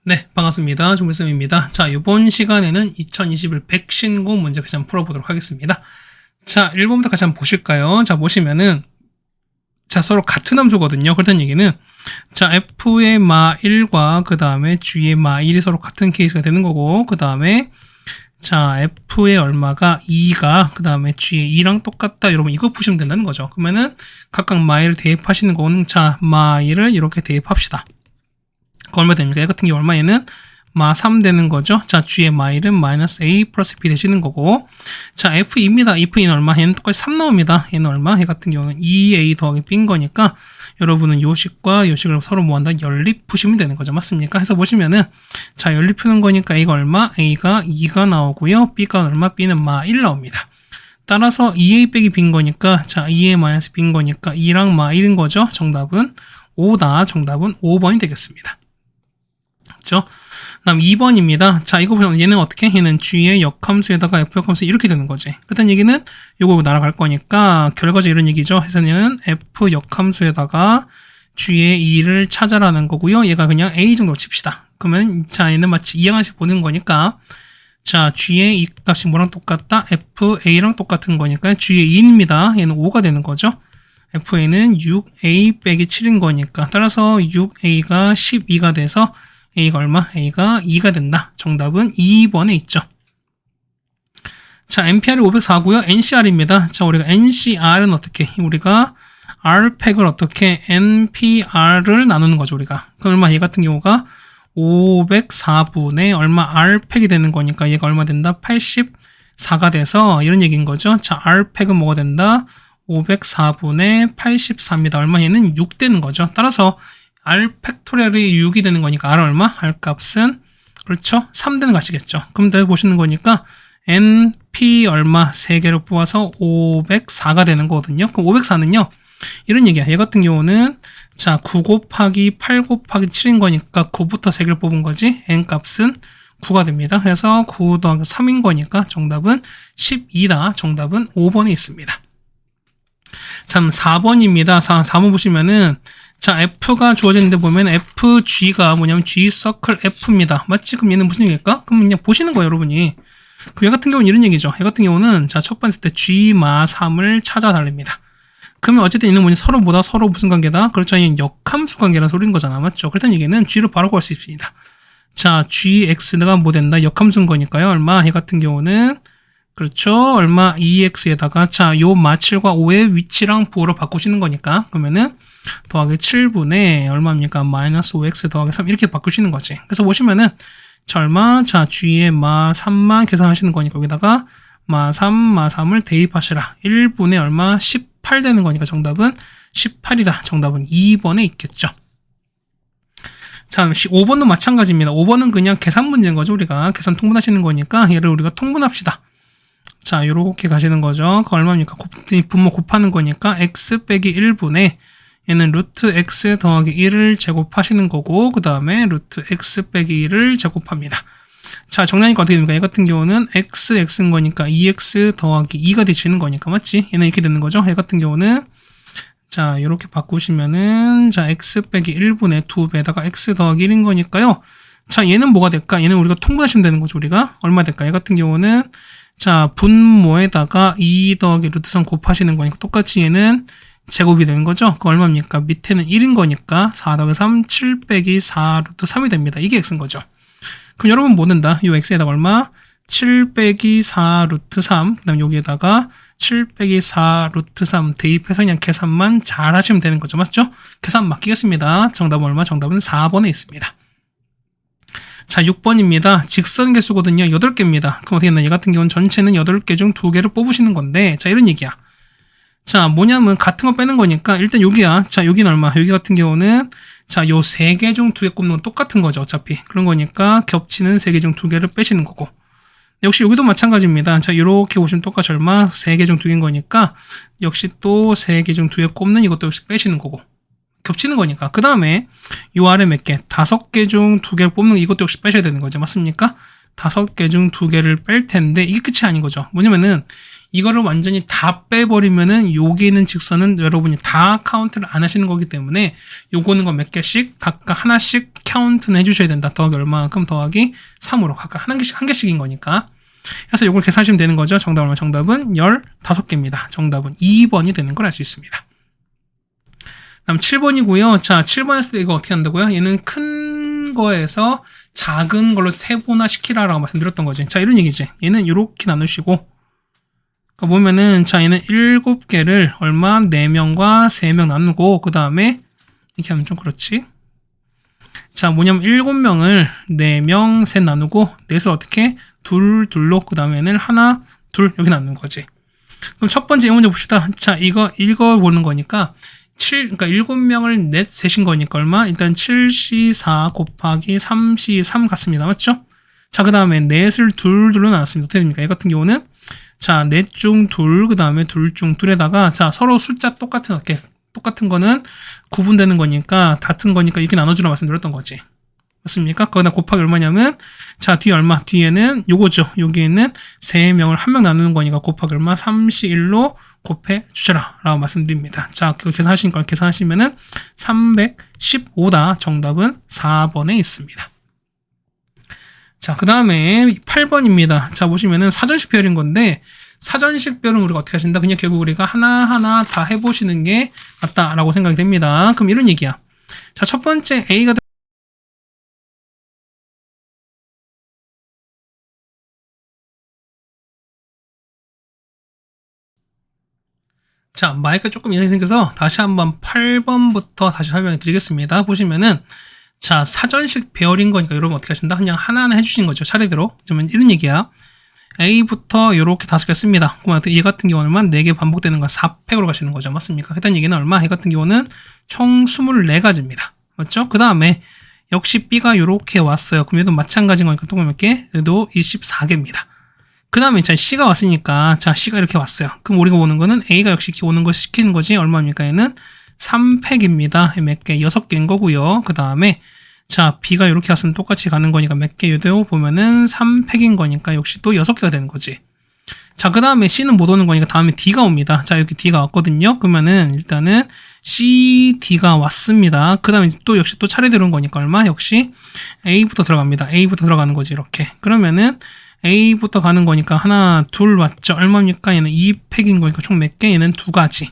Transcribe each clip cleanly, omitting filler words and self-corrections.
네, 반갑습니다. 종bil쌤입니다. 자, 이번 시간에는 2021 백신고 문제 같이 한번 풀어보도록 하겠습니다. 자, 1번부터 같이 한번 보실까요? 자, 보시면은, 자, 서로 같은 함수거든요. 그렇다는 얘기는, 자, f의 마 1과 그 다음에 g의 마 1이 서로 같은 케이스가 되는 거고, 그 다음에, 자, f의 얼마가 2가 그 다음에 g의 2랑 똑같다. 여러분, 이거 푸시면 된다는 거죠. 그러면은, 각각 마 1을 대입하시는 거는, 자, 마 1을 이렇게 대입합시다. 그 얼마 됩니까? 얘 같은 경우 얼마에는 마 3 되는 거죠. 자, g의 마 1은 마이너스 a 플러스 b 되시는 거고, 자, f2입니다. f는 얼마? 얘는 똑같이 3 나옵니다. 얘는 얼마? 얘 같은 경우는 2a 더하기 b인 거니까 여러분은 요식과 요식을 서로 뭐한다? 연립 푸시면 되는 거죠. 맞습니까? 해서 보시면은, 자, 연립 푸는 거니까 a가 얼마? a가 2가 나오고요. b가 얼마? b는 마 1 나옵니다. 따라서 2a 빼기 b인 거니까, 자, 2a 마이너스 b인 거니까 2랑 마 1인 거죠. 정답은 5다. 정답은 5번이 되겠습니다. 그렇죠? 다음 2번입니다. 자, 이거 보시면 얘는 어떻게? 얘는 g의 역함수에다가 f 역함수 이렇게 되는 거지. 그렇다는 얘기는 이거 날아갈 거니까 결과적으로 이런 얘기죠. 해서는 f 역함수에다가 g의 2를 찾아라는 거고요. 얘가 그냥 a 정도 칩시다. 그러면 자, 얘는 마치 이항식 보는 거니까 자, g의 이 값이 뭐랑 똑같다? fa랑 똑같은 거니까 g의 2입니다. 얘는 5가 되는 거죠. fa는 6a 빼기 7인 거니까 따라서 6a가 12가 돼서 a가 얼마? a가 2가 된다. 정답은 2번에 있죠. 자, NPR이 504고요. NCR입니다. 자, 우리가 NCR은 어떻게? 우리가 R팩을 어떻게? NPR을 나누는 거죠, 우리가. 그럼 얼마? 얘 같은 경우가 504분의 얼마? R팩이 되는 거니까 얘가 얼마 된다? 84가 돼서 이런 얘기인 거죠. 자, R팩은 뭐가 된다? 504분의 84입니다. 얼마? 얘는 6 되는 거죠. 따라서 R 팩토리얼이 6이 되는 거니까 R 얼마? R 값은 그렇죠? 3 되는 값이겠죠. 그럼 더 보시는 거니까 NP 얼마? 3개를 뽑아서 504가 되는 거거든요. 그럼 504는요. 이런 얘기야. 얘 같은 경우는 자, 9 곱하기 8 곱하기 7인 거니까 9부터 3개를 뽑은 거지. N 값은 9가 됩니다. 그래서 9 더하기 3인 거니까 정답은 12다. 정답은 5번에 있습니다. 참 4번입니다. 4번 보시면은 자, F가 주어졌는데 보면 FG가 뭐냐면 G 서클 F입니다. 맞지? 그럼 얘는 무슨 얘기일까? 그럼 그냥 보시는 거예요, 여러분이. 그럼 얘 같은 경우는 이런 얘기죠. 얘 같은 경우는 자, 첫 번째 때 G 마 3을 찾아달랍니다. 그러면 어쨌든 얘는 뭐냐? 서로 무슨 관계다? 그렇죠. 얘는 역함수 관계라는 소리인 거잖아. 맞죠? 그렇다는 얘기는 G를 바로 구할 수 있습니다. 자, GX가 뭐 된다? 역함수인 거니까요. 얼마? 얘 같은 경우는 그렇죠. 얼마? 2x에다가 자, 요 마 7과 5의 위치랑 부호로 바꾸시는 거니까 그러면은 더하기 7분의 얼마입니까? 마이너스 5x 더하기 3 이렇게 바꾸시는 거지. 그래서 보시면은 자, 얼마? 자, g의 마 3만 계산하시는 거니까 여기다가 마 3을 대입하시라. 1분의 얼마? 18 되는 거니까 정답은 18이다. 정답은 2번에 있겠죠. 자, 5번도 마찬가지입니다. 5번은 그냥 계산 문제인 거죠. 우리가 계산 통분하시는 거니까 얘를 우리가 통분합시다. 자, 요렇게 가시는 거죠. 그 얼마입니까? 분모 곱하는 거니까 x 빼기 1분의 얘는 루트 x 더하기 1을 제곱하시는 거고 그 다음에 루트 x 빼기 1을 제곱합니다. 자, 정리하니까 어떻게 됩니까? 얘 같은 경우는 x인 거니까 2x 더하기 2가 되시는 거니까 맞지? 얘는 이렇게 되는 거죠. 얘 같은 경우는 자, 이렇게 바꾸시면은 자, x 빼기 1분의 2배에다가 x 더하기 1인 거니까요. 자, 얘는 뭐가 될까? 얘는 우리가 통분하시면 되는 거죠. 우리가 얼마 될까? 얘 같은 경우는 자, 분모에다가 2 더하기 루트 3 곱하시는 거니까 똑같이 얘는 제곱이 되는 거죠. 그 얼마입니까? 밑에는 1인 거니까 4 더하기 3, 7 빼기 4 루트 3이 됩니다. 이게 x인 거죠. 그럼 여러분 뭐 된다? 이 x에다가 얼마? 7 빼기 4 루트 3, 그 다음 여기에다가 7 빼기 4 루트 3 대입해서 그냥 계산만 잘 하시면 되는 거죠. 맞죠? 계산 맡기겠습니다. 정답은 얼마? 정답은 4번에 있습니다. 자, 6번입니다. 직선 개수거든요. 8개입니다. 그럼 어떻게 했나? 얘 같은 경우는 전체는 8개 중 2개를 뽑으시는 건데, 자, 이런 얘기야. 자, 뭐냐면 같은 거 빼는 거니까 일단 여기야. 자, 여기는 얼마? 여기 같은 경우는 자, 요 3개 중 2개 꼽는 건 똑같은 거죠. 어차피. 그런 거니까 겹치는 3개 중 2개를 빼시는 거고. 역시 여기도 마찬가지입니다. 자, 이렇게 보시면 똑같이 얼마? 3개 중 2개인 거니까 역시 또 3개 중 2개 꼽는 이것도 역시 빼시는 거고. 겹치는 거니까. 그 다음에 요 아래 몇 개? 5개 중 2개를 뽑는 이것도 역시 빼셔야 되는 거죠. 맞습니까? 5개 중 2개를 뺄 텐데 이게 끝이 아닌 거죠. 뭐냐면은 이거를 완전히 다 빼버리면은 여기 있는 직선은 여러분이 다 카운트를 안 하시는 거기 때문에 요거는 거 몇 개씩 각각 하나씩 카운트는 해주셔야 된다. 더하기 얼마만큼 더하기 3으로 각각 한 개씩인 거니까. 그래서 요걸 계산하시면 되는 거죠. 정답 얼마? 정답은 15개입니다. 정답은 2번이 되는 걸 알 수 있습니다. 다음 7번이고요. 자, 7번 했을 때 이거 어떻게 한다고요? 얘는 큰 거에서 작은 걸로 세분화 시키라라고 말씀드렸던 거지. 자, 이런 얘기지. 얘는 이렇게 나누시고 보면은 자, 얘는 7개를 얼마? 4명과 3명 나누고 그 다음에 이렇게 하면 좀 그렇지. 자, 뭐냐면 7명을 4명, 셋 나누고 넷을 어떻게? 둘로 그 다음에는 하나, 둘 이렇게 나누는 거지. 그럼 첫 번째 이 문제 봅시다. 자, 이거 읽어보는 거니까 그러니까 7명을 넷 셋인 거니까 얼마? 일단 7C4 곱하기 3C3 같습니다. 맞죠? 자, 그 다음에 넷을 둘로 나눴습니다. 어떻게 됩니까? 이 같은 경우는 자, 넷 중 둘, 그 다음에 둘 중 둘에다가 자, 서로 숫자 똑같은 거는 구분되는 거니까 같은 거니까 이렇게 나눠주라 말씀드렸던 거지. 맞습니까? 거기다 곱하기 얼마냐면 자, 뒤에 얼마? 뒤에는 요거죠. 여기에는 3명을 1명 나누는 거니까 곱하기 얼마? 3C1로 곱해 주셔라 라고 말씀드립니다. 자, 그거 계산하시는 걸 계산하시면은 315다. 정답은 4번에 있습니다. 자, 그 다음에 8번입니다. 자, 보시면은 사전식 배열인 건데 사전식 배열은 우리가 어떻게 하신다? 그냥 결국 우리가 하나하나 다 해보시는 게 맞다라고 생각이 됩니다. 그럼 이런 얘기야. 자, 첫 번째 A가 자, 마이크가 조금 이상이 생겨서 다시 한번 8번부터 다시 설명해 드리겠습니다. 보시면은 자, 사전식 배열인 거니까 여러분 어떻게 하신다? 그냥 하나하나 해주신 거죠. 차례대로. 그러면 이런 얘기야. A부터 이렇게 5개 씁니다. 그러면 얘 같은 경우는 4개 반복되는 건 4팩으로 가시는 거죠. 맞습니까? 했던 얘기는 얼마? 얘 같은 경우는 총 24가지입니다. 맞죠? 그 다음에 역시 B가 이렇게 왔어요. 그럼 얘도 마찬가지인 거니까 또 몇 개? 얘도 24개입니다. 그 다음에 자, C가 왔으니까 자, C가 이렇게 왔어요. 그럼 우리가 오는 거는 A가 역시 이렇게 오는 거 시키는 거지. 얼마입니까? 얘는 3팩입니다. 몇 개? 6개인 거고요. 그 다음에 자, B가 이렇게 왔으면 똑같이 가는 거니까 몇 개? 요대로 보면은 3팩인 거니까 역시 또 6개가 되는 거지. 자, 그 다음에 C는 못 오는 거니까 다음에 D가 옵니다. 자, 여기 D가 왔거든요. 그러면은 일단은 C, D가 왔습니다. 그 다음에 또 역시 또 차례대로 온 거니까 얼마? 역시 A부터 들어갑니다. A부터 들어가는 거지, 이렇게. 그러면은 A부터 가는 거니까 하나, 둘 왔죠. 얼마입니까? 얘는 2팩인 거니까 총 몇 개? 얘는 2가지.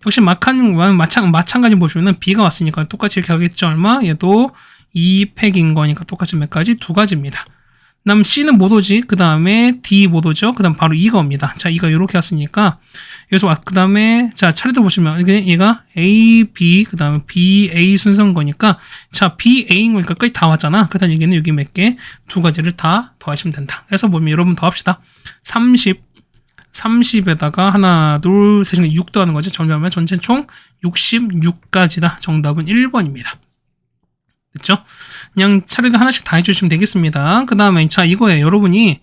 역시 마찬가지 보시면은 B가 왔으니까 똑같이 이렇게 하겠죠. 얼마? 얘도 2팩인 거니까 똑같이 몇 가지? 2가지입니다. 그 다음 C는 못 오지. 그 다음에 D 못 오죠. 그 다음 바로 2가 옵니다. 자, 2가 이렇게 왔으니까 여기서 그 다음에 자, 차례도 보시면 얘가 A, B, 그 다음에 B, A 순서인 거니까 자, B, A인 거니까 끝이 다 왔잖아. 그 다음 얘기는 여기 몇 개? 2가지를 다 더하시면 된다. 그래서 보면 여러분 더합시다. 30에다가 하나, 둘, 셋, 6 더하는 거지. 정리하면 전체 총 66가지다. 정답은 1번입니다. 됐죠? 그냥 차례도 하나씩 다 해주시면 되겠습니다. 그 다음에 자, 이거에 여러분이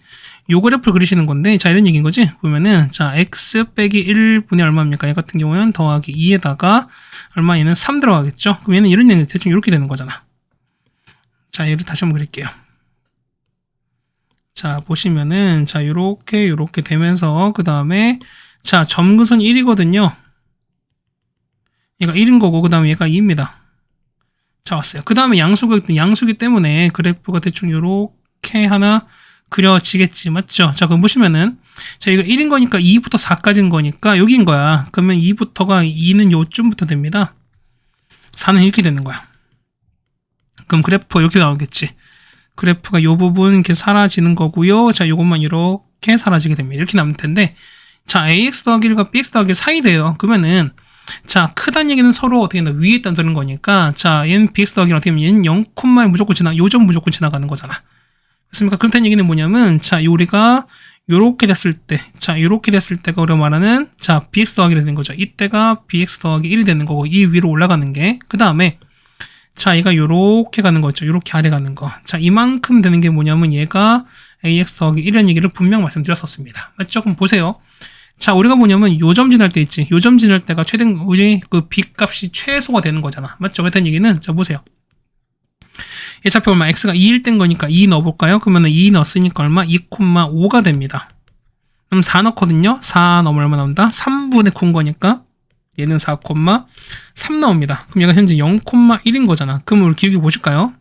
요 그래프를 그리시는 건데 자, 이런 얘기인 거지. 보면은 자, x 빼기 1분의 얼마입니까? 얘 같은 경우는 더하기 2에다가 얼마? 얘는 3 들어가겠죠? 그럼 얘는 이런 얘기 대충 이렇게 되는 거잖아. 자, 얘를 다시 한번 그릴게요. 자, 보시면은 자, 요렇게 되면서 그 다음에 자, 점근선이 1이거든요. 얘가 1인 거고 그 다음에 얘가 2입니다. 자, 왔어요. 그 다음에 양수기 때문에 그래프가 대충 요렇게 하나 그려지겠지. 맞죠? 자, 그럼 보시면은 자, 이거 1인 거니까 2부터 4까지인 거니까 여기인 거야. 그러면 2부터가 2는 요쯤부터 됩니다. 4는 이렇게 되는 거야. 그럼 그래프가 이렇게 나오겠지. 그래프가 요 부분 이렇게 사라지는 거고요. 자, 요것만 이렇게 사라지게 됩니다. 이렇게 남을 텐데 자, AX 더하기 1과 BX 더하기 4이래요. 그러면은 자, 크다는 얘기는 서로 어떻게 된다? 위에 있다는 거니까 자, 얘는 BX 더하기는 어떻게 하면 얘는 0, 무조건 요점 무조건 지나가는 거잖아. 그렇습니까? 그렇다는 얘기는 뭐냐면 자, 우리가 요렇게 됐을 때 자, 요렇게 됐을 때가 우리가 말하는 자, BX 더하기가 되는 거죠. 이때가 BX 더하기 1이 되는 거고 이 위로 올라가는 게 그 다음에 자, 얘가 요렇게 가는 거죠. 요렇게 아래 가는 거. 자, 이만큼 되는 게 뭐냐면 얘가 AX 더하기 1이라는 얘기를 분명 말씀드렸었습니다. 맞죠? 그럼 보세요. 자, 우리가 뭐냐면 요점 지날 때 있지. 요점 지날 때가 그 B 값이 최소가 되는 거잖아. 맞죠? 그랬다는 얘기는 자, 보세요. 얘 차표 얼마? x가 2일 땐 거니까 2 넣어볼까요? 그러면 2 넣었으니까 얼마? 2,5가 됩니다. 그럼 4 넣거든요. 4 넣으면 얼마 나온다? 3분의 9인 거니까 얘는 4,3 나옵니다. 그럼 얘가 현재 0,1인 거잖아. 그럼 우리 기울기 보실까요?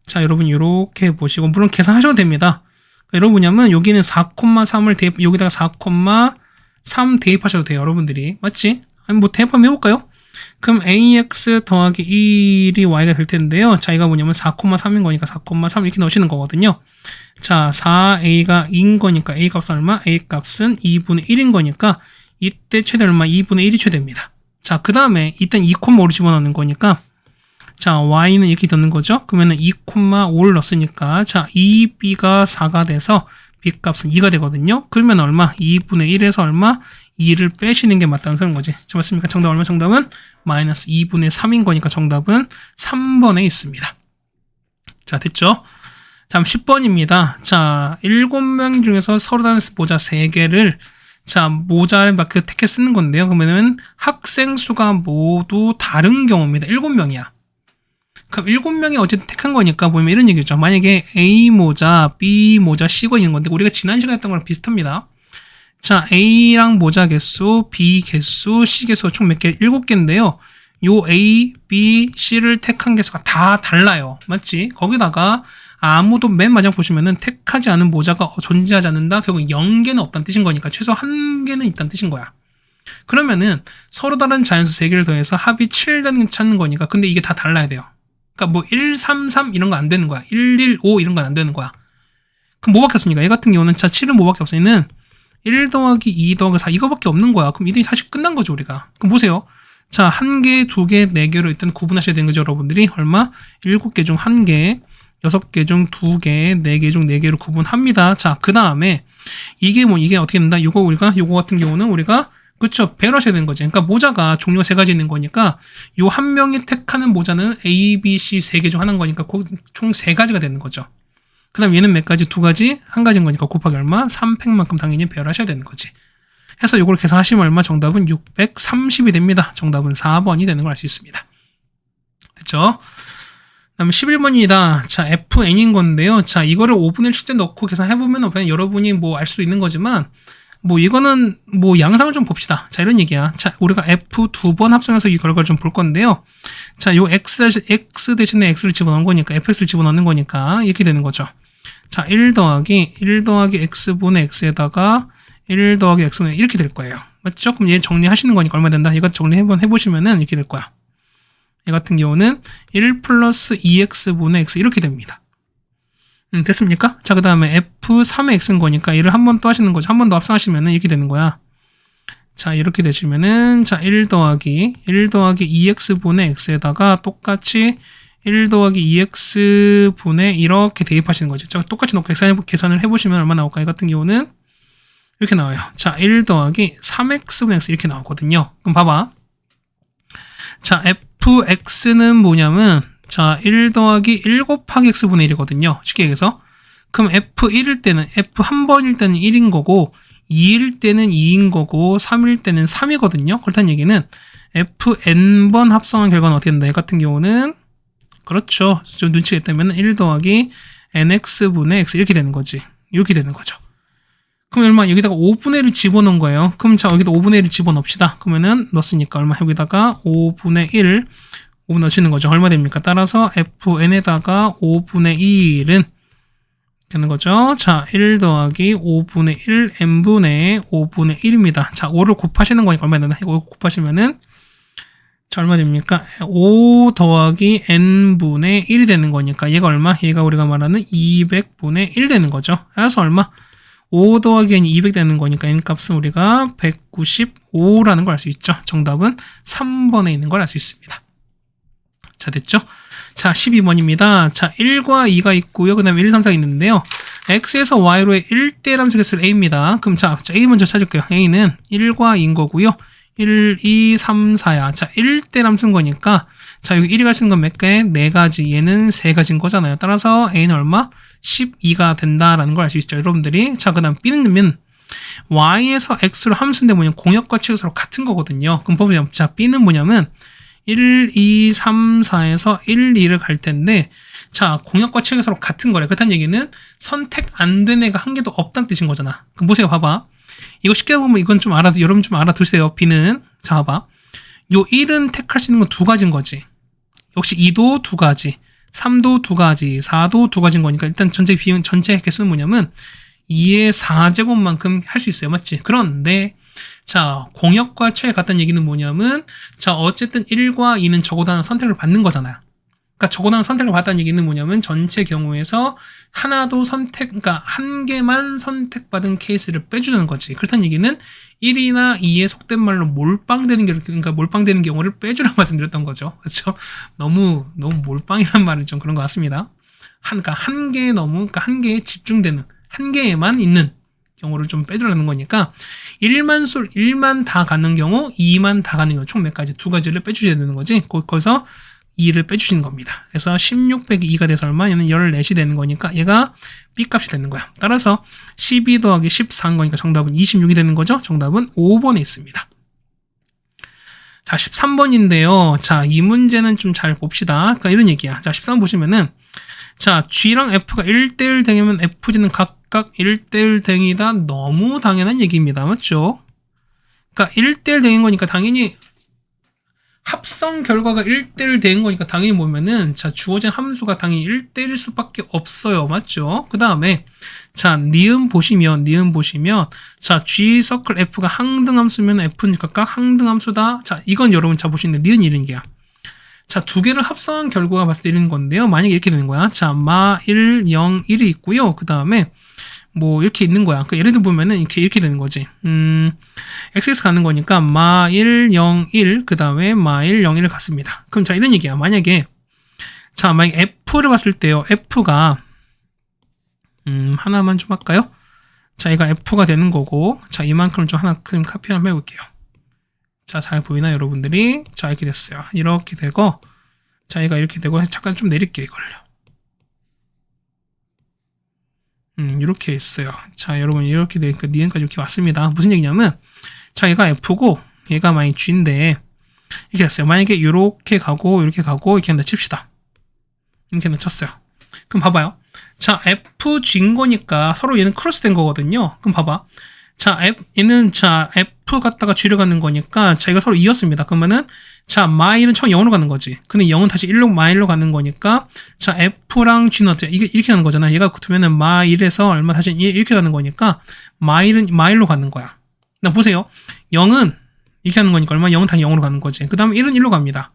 자, 여러분 이렇게 보시고 물론 계산하셔도 됩니다. 여러분 뭐냐면 여기는 4,3을 대입, 여기다가 4,3 대입하셔도 돼요. 여러분들이. 맞지? 아니 뭐 대입 한번 해볼까요? 그럼 ax 더하기 1이 y가 될 텐데요. 자, 이가 뭐냐면 4,3인 거니까 4,3 이렇게 넣으시는 거거든요. 자, 4a가 2인 거니까 a 값은 얼마? a 값은 2분의 1인 거니까 이때 최대 얼마? 2분의 1이 최대입니다. 자, 그 다음에 이땐 2,5를 집어넣는 거니까 자, y는 이렇게 넣는 거죠. 그러면은 2,5를 넣었으니까 자, 2b가 4가 돼서 b 값은 2가 되거든요. 그러면 얼마? 2분의 1에서 얼마? 2를 빼시는 게 맞다는 소리인 거지. 자, 맞습니까? 정답 얼마? 정답은 마이너스 2분의 3인 거니까 정답은 3번에 있습니다. 자, 됐죠? 다음 10번입니다. 자, 7명 중에서 서로 다른 모자 3개를 자, 모자를 막 택해 쓰는 건데요. 그러면은 학생 수가 모두 다른 경우입니다. 7명이야. 그럼 7명이 어쨌든 택한 거니까 보면 이런 얘기죠. 만약에 A 모자, B 모자, C가 있는 건데 우리가 지난 시간에 했던 거랑 비슷합니다. 자, A랑 모자 개수, B 개수, C 개수가 총 몇 개? 7개인데요. 요 A, B, C를 택한 개수가 다 달라요. 맞지? 거기다가 아무도 맨 마지막 보시면은 택하지 않은 모자가 존재하지 않는다. 결국 0개는 없다는 뜻인 거니까 최소 1개는 있다는 뜻인 거야. 그러면은 서로 다른 자연수 3개를 더해서 합이 7 되는 게 찾는 거니까 근데 이게 다 달라야 돼요. 그러니까 뭐 1, 3, 3 이런 거 안 되는 거야. 1, 1, 5 이런 건 안 되는 거야. 그럼 뭐밖에 없습니까? 얘 같은 경우는 자 7은 뭐밖에 없어. 얘는 1 더하기 2 더하기 4 이거밖에 없는 거야. 그럼 이들이 사실 끝난 거죠 우리가. 그럼 보세요. 자 1개, 2개, 4개로 일단 구분하셔야 되는 거죠 여러분들이. 얼마? 7개 중 1개, 6개 중 2개, 4개 중 4개로 구분합니다. 자 그 다음에 이게 어떻게 된다? 요거 같은 경우는 우리가 그쵸, 배열 하셔야 되는 거지. 그러니까 모자가 종류가 3가지 있는 거니까 요 한 명이 택하는 모자는 A, B, C 3개 중 하나인 거니까 총 3가지가 되는 거죠. 그 다음 얘는 몇 가지? 2가지? 1가지인 거니까 곱하기 얼마? 3팩만큼 당연히 배열하셔야 되는 거지. 해서 요걸 계산하시면 얼마? 정답은 630이 됩니다. 정답은 4번이 되는 걸 알 수 있습니다. 됐죠? 그 다음에 11번입니다. 자, FN인 건데요. 자, 이거를 5분의 1 실제 넣고 계산해보면 그냥 여러분이 뭐 알 수도 있는 거지만 뭐 이거는 뭐 양상을 좀 봅시다. 자, 이런 얘기야. 자, 우리가 F 2번 합성해서 이 결과를 좀 볼 건데요. 자, 요 X 대신에 X를 집어넣은 거니까 FX를 집어넣는 거니까 이렇게 되는 거죠. 자, 1 더하기 X분의 X에다가 1 더하기 X분의 이렇게 될 거예요. 맞죠? 그럼 얘 정리하시는 거니까 얼마 된다? 이거 정리 한번 해보시면은 이렇게 될 거야. 얘 같은 경우는 1 플러스 2X분의 X 이렇게 됩니다. 됐습니까? 자, 그 다음에 F3의 X인 거니까 얘를 한 번 또 하시는 거죠. 한 번 더 합성하시면은 이렇게 되는 거야. 자, 이렇게 되시면은, 자, 1 더하기 2X분의 X에다가 똑같이 1 더하기 2X분의 이렇게 대입하시는 거죠. 자, 똑같이 놓고 계산을 해보시면 얼마 나올까요? 이 같은 경우는 이렇게 나와요. 자, 1 더하기 3X분의 X 이렇게 나오거든요. 그럼 봐봐. 자, fx는 뭐냐면 자, 1 더하기 1 곱하기 x분의 1이거든요. 쉽게 얘기해서. 그럼 f1일 때는 f 한 번일 때는 1인 거고 2일 때는 2인 거고 3일 때는 3이거든요. 그렇다는 얘기는 fn번 합성한 결과는 어떻게 된다? 이 같은 경우는 그렇죠. 좀 눈치가 있다면 1 더하기 nx분의 x 이렇게 되는 거지. 이렇게 되는 거죠. 그럼 얼마? 여기다가 5분의 1을 집어넣은 거예요. 그럼 자, 여기다 5분의 1을 집어넣읍시다. 그러면은 넣었으니까 얼마? 여기다가 5분의 1 5분 넣으시는 거죠. 얼마 됩니까? 따라서 fn에다가 5분의 1은 되는 거죠. 자, 1 더하기 5분의 1 n분의 5분의 1입니다. 자, 5를 곱하시는 거니까 얼마 되나? 이거 곱하시면은 자, 얼마 됩니까? 5 더하기 n분의 1이 되는 거니까 얘가 얼마? 얘가 우리가 말하는 200분의 1 되는 거죠. 그래서 얼마? 5 더하기 n이 200 되는 거니까 n 값은 우리가 195라는 걸 알 수 있죠. 정답은 3번에 있는 걸 알 수 있습니다. 자, 됐죠? 자, 12번입니다. 자, 1과 2가 있고요. 그 다음에 1, 3, 4가 있는데요. x에서 y로의 1대 함수 개수를 a입니다. 그럼 자, a 먼저 찾을게요. a는 1과 2인 거고요. 1, 2, 3, 4야. 자, 1대 함수인 거니까 자, 여기 1이 갈 수 있는 건 몇 개? 4가지. 얘는 3가지인 거잖아요. 따라서 a는 얼마? 12가 된다라는 걸 알 수 있죠. 여러분들이. 자, 그 다음 b는 y에서 x로 함수인데 뭐냐면 공역과 치우서로 같은 거거든요. 그럼 보면 자, b는 뭐냐면 1, 2, 3, 4에서 1, 2를 갈 텐데 자, 공역과 치역이 서로 같은 거래. 그렇다는 얘기는 선택 안 된 애가 한 개도 없다는 뜻인 거잖아. 그럼 보세요. 봐봐. 이거 쉽게 보면 이건 좀 여러분 좀 알아두세요. B는. 자, 봐봐. 요 1은 택할 수 있는 건 두 가지인 거지. 역시 2도 두 가지, 3도 두 가지, 4도 두 가지인 거니까 일단 전체 비용, 전체 개수는 뭐냐면 2의 4제곱만큼 할 수 있어요. 맞지? 그런데 자, 공역과 치역이 같다는 얘기는 뭐냐면 자, 어쨌든 1과 2는 적어도 하나 선택을 받는 거잖아요. 그러니까 적어도 하나 선택을 받다는 얘기는 뭐냐면 전체 경우에서 하나도 그러니까 한 개만 선택받은 케이스를 빼주는 거지. 그렇다는 얘기는 1이나 2의 속된 말로 그러니까 몰빵되는 경우를 빼주라고 말씀드렸던 거죠. 그렇죠? 너무 몰빵이란 말은 좀 그런 것 같습니다. 그러니까 한 개에 집중되는, 한 개에만 있는 경우를 좀 빼주라는 거니까 1만 다 가는 경우, 2만 다 가는 경우 총 몇 가지? 두 가지를 빼주셔야 되는 거지. 거기서 2를 빼주시는 겁니다. 그래서 16 빼기 2가 돼서 얼마? 얘는 14이 되는 거니까 얘가 B값이 되는 거야. 따라서 12 더하기 14인 거니까 정답은 26이 되는 거죠. 정답은 5번에 있습니다. 자, 13번인데요. 자, 이 문제는 좀 잘 봅시다. 그러니까 이런 얘기야. 자, 13번 보시면은 자, G랑 F가 1대1 댕이면 FG는 각각 1대1 댕이다. 너무 당연한 얘기입니다. 맞죠? 그러니까 1대1 댕인 거니까 당연히 합성 결과가 1대1 된 거니까 당연히 보면은 자, 주어진 함수가 당연히 1대1일 수밖에 없어요. 맞죠? 그 다음에 자, 니은 보시면 자, G 서클 F가 항등함수면 F는 각각 항등함수다. 자, 이건 여러분 자 보시는데 니은 이런 게야. 자, 두 개를 합성한 결과가 봤을 때 이런 건데요. 만약에 이렇게 되는 거야. 자, 마 1, 0, 1이 있고요. 그 다음에 뭐 이렇게 있는 거야. 그 예를 들어 보면은 이렇게 되는 거지. XX 가는 거니까 마 1, 0, 1, 그 다음에 마 1, 0, 1을 갔습니다. 그럼 자, 이런 얘기야. 만약에 F를 봤을 때요. F가 하나만 좀 할까요? 자, 얘가 F가 되는 거고, 자, 이만큼 좀 하나 그림 카피 한번 해볼게요. 자, 잘 보이나 여러분들이? 자, 이렇게 됐어요. 이렇게 되고, 자, 얘가 이렇게 되고, 잠깐 좀 내릴게요, 이걸요. 이렇게 있어요. 자, 여러분, 이렇게 되니까 니은까지 이렇게 왔습니다. 무슨 얘기냐면, 자, 얘가 F고, 얘가 만약 G인데, 이렇게 됐어요. 만약에 이렇게 가고, 이렇게 한다 칩시다. 이렇게 한다 쳤어요. 그럼 봐봐요. 자, FG인 거니까 서로 얘는 크로스 된 거거든요. 그럼 봐봐. 자, 얘는 자, F 갖다가 G를 가는 거니까, 자, 이거 서로 이었습니다. 그러면은, 자, 마1은 처음 0으로 가는 거지. 근데 0은 다시 마1로 가는 거니까, 자, F랑 G는 어때? 이게 이렇게 가는 거잖아. 얘가 붙으면은 마1에서 얼마 다시 이렇게 가는 거니까, 마1은 마1로 가는 거야. 나 보세요. 0은 이렇게 하는 거니까 얼마? 0은 다시 0으로 가는 거지. 그 다음에 1은 1로 갑니다.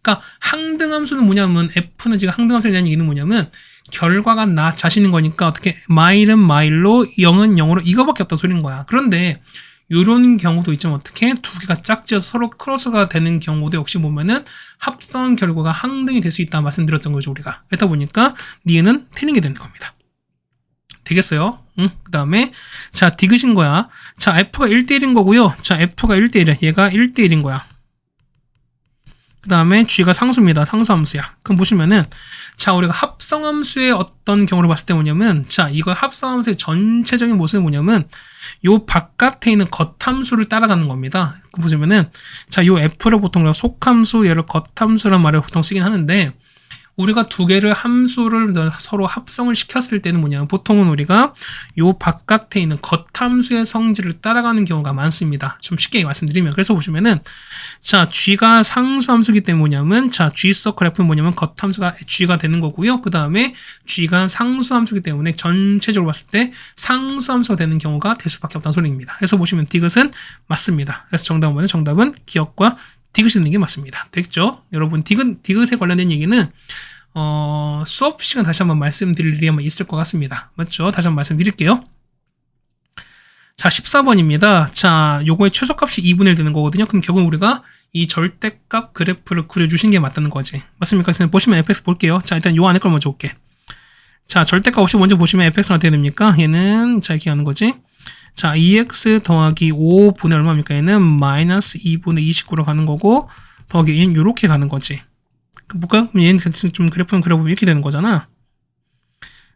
그러니까 항등함수는 뭐냐면 F는 지금 항등함수에 대한 얘기는 뭐냐면 결과가 나 자신인 거니까 어떻게 마일은 마일로 0은 0으로 이거밖에 없다 소리인 거야. 그런데 이런 경우도 있지만 어떻게 두 개가 짝지어서 서로 크로스가 되는 경우도 역시 보면은 합성 결과가 항등이 될 수 있다 말씀드렸던 거죠 우리가. 그러다 보니까 니은은 틀린 게 되는 겁니다. 되겠어요? 그 다음에 자 디귿인 거야. 자 F가 1대1인 거고요. 자 F가 1대1이야. 얘가 1대1인 거야. 그 다음에 G가 상수입니다. 상수함수야. 그럼 보시면은 자 우리가 합성함수의 어떤 경우를 봤을 때 뭐냐면 자 이거 합성함수의 전체적인 모습은 뭐냐면 요 바깥에 있는 겉함수를 따라가는 겁니다. 그럼 보시면은 자 요 F를 보통 속함수 얘를 겉함수란 말을 보통 쓰긴 하는데 우리가 두 개를 함수를 서로 합성을 시켰을 때는 뭐냐면 보통은 우리가 요 바깥에 있는 겉함수의 성질을 따라가는 경우가 많습니다. 좀 쉽게 말씀드리면 그래서 보시면은 자 G가 상수함수기 때문에 뭐냐면 자 G 서클 F는 뭐냐면 겉함수가 G가 되는 거고요. 그 다음에 G가 상수함수기 때문에 전체적으로 봤을 때 상수함수가 되는 경우가 될 수밖에 없다는 소리입니다. 그래서 보시면 디귿은 맞습니다. 그래서 정답은 기억과 디귿이 있는 게 맞습니다. 됐죠? 여러분 디귿에 관련된 얘기는 수업 시간 다시 한번 말씀드릴 일이 아마 있을 것 같습니다. 맞죠? 다시 한번 말씀드릴게요. 자 14번입니다. 자 요거의 최소값이 2분의 1 되는 거거든요. 그럼 결국 우리가 이 절대값 그래프를 그려주신 게 맞다는 거지. 맞습니까? 보시면 fx 볼게요. 자 일단 요 안에 걸 먼저 볼게. 자 절대값 없이 먼저 보시면 fx가 어떻게 됩니까? 얘는 자 이렇게 하는 거지. 자 2x 더하기 5분의 얼마입니까? 얘는 마이너스 2분의 29로 가는 거고 더하기 얘는 요렇게 가는 거지. 볼까요? 그럼 얘는 좀 그래프는 그려보면 이렇게 되는 거잖아.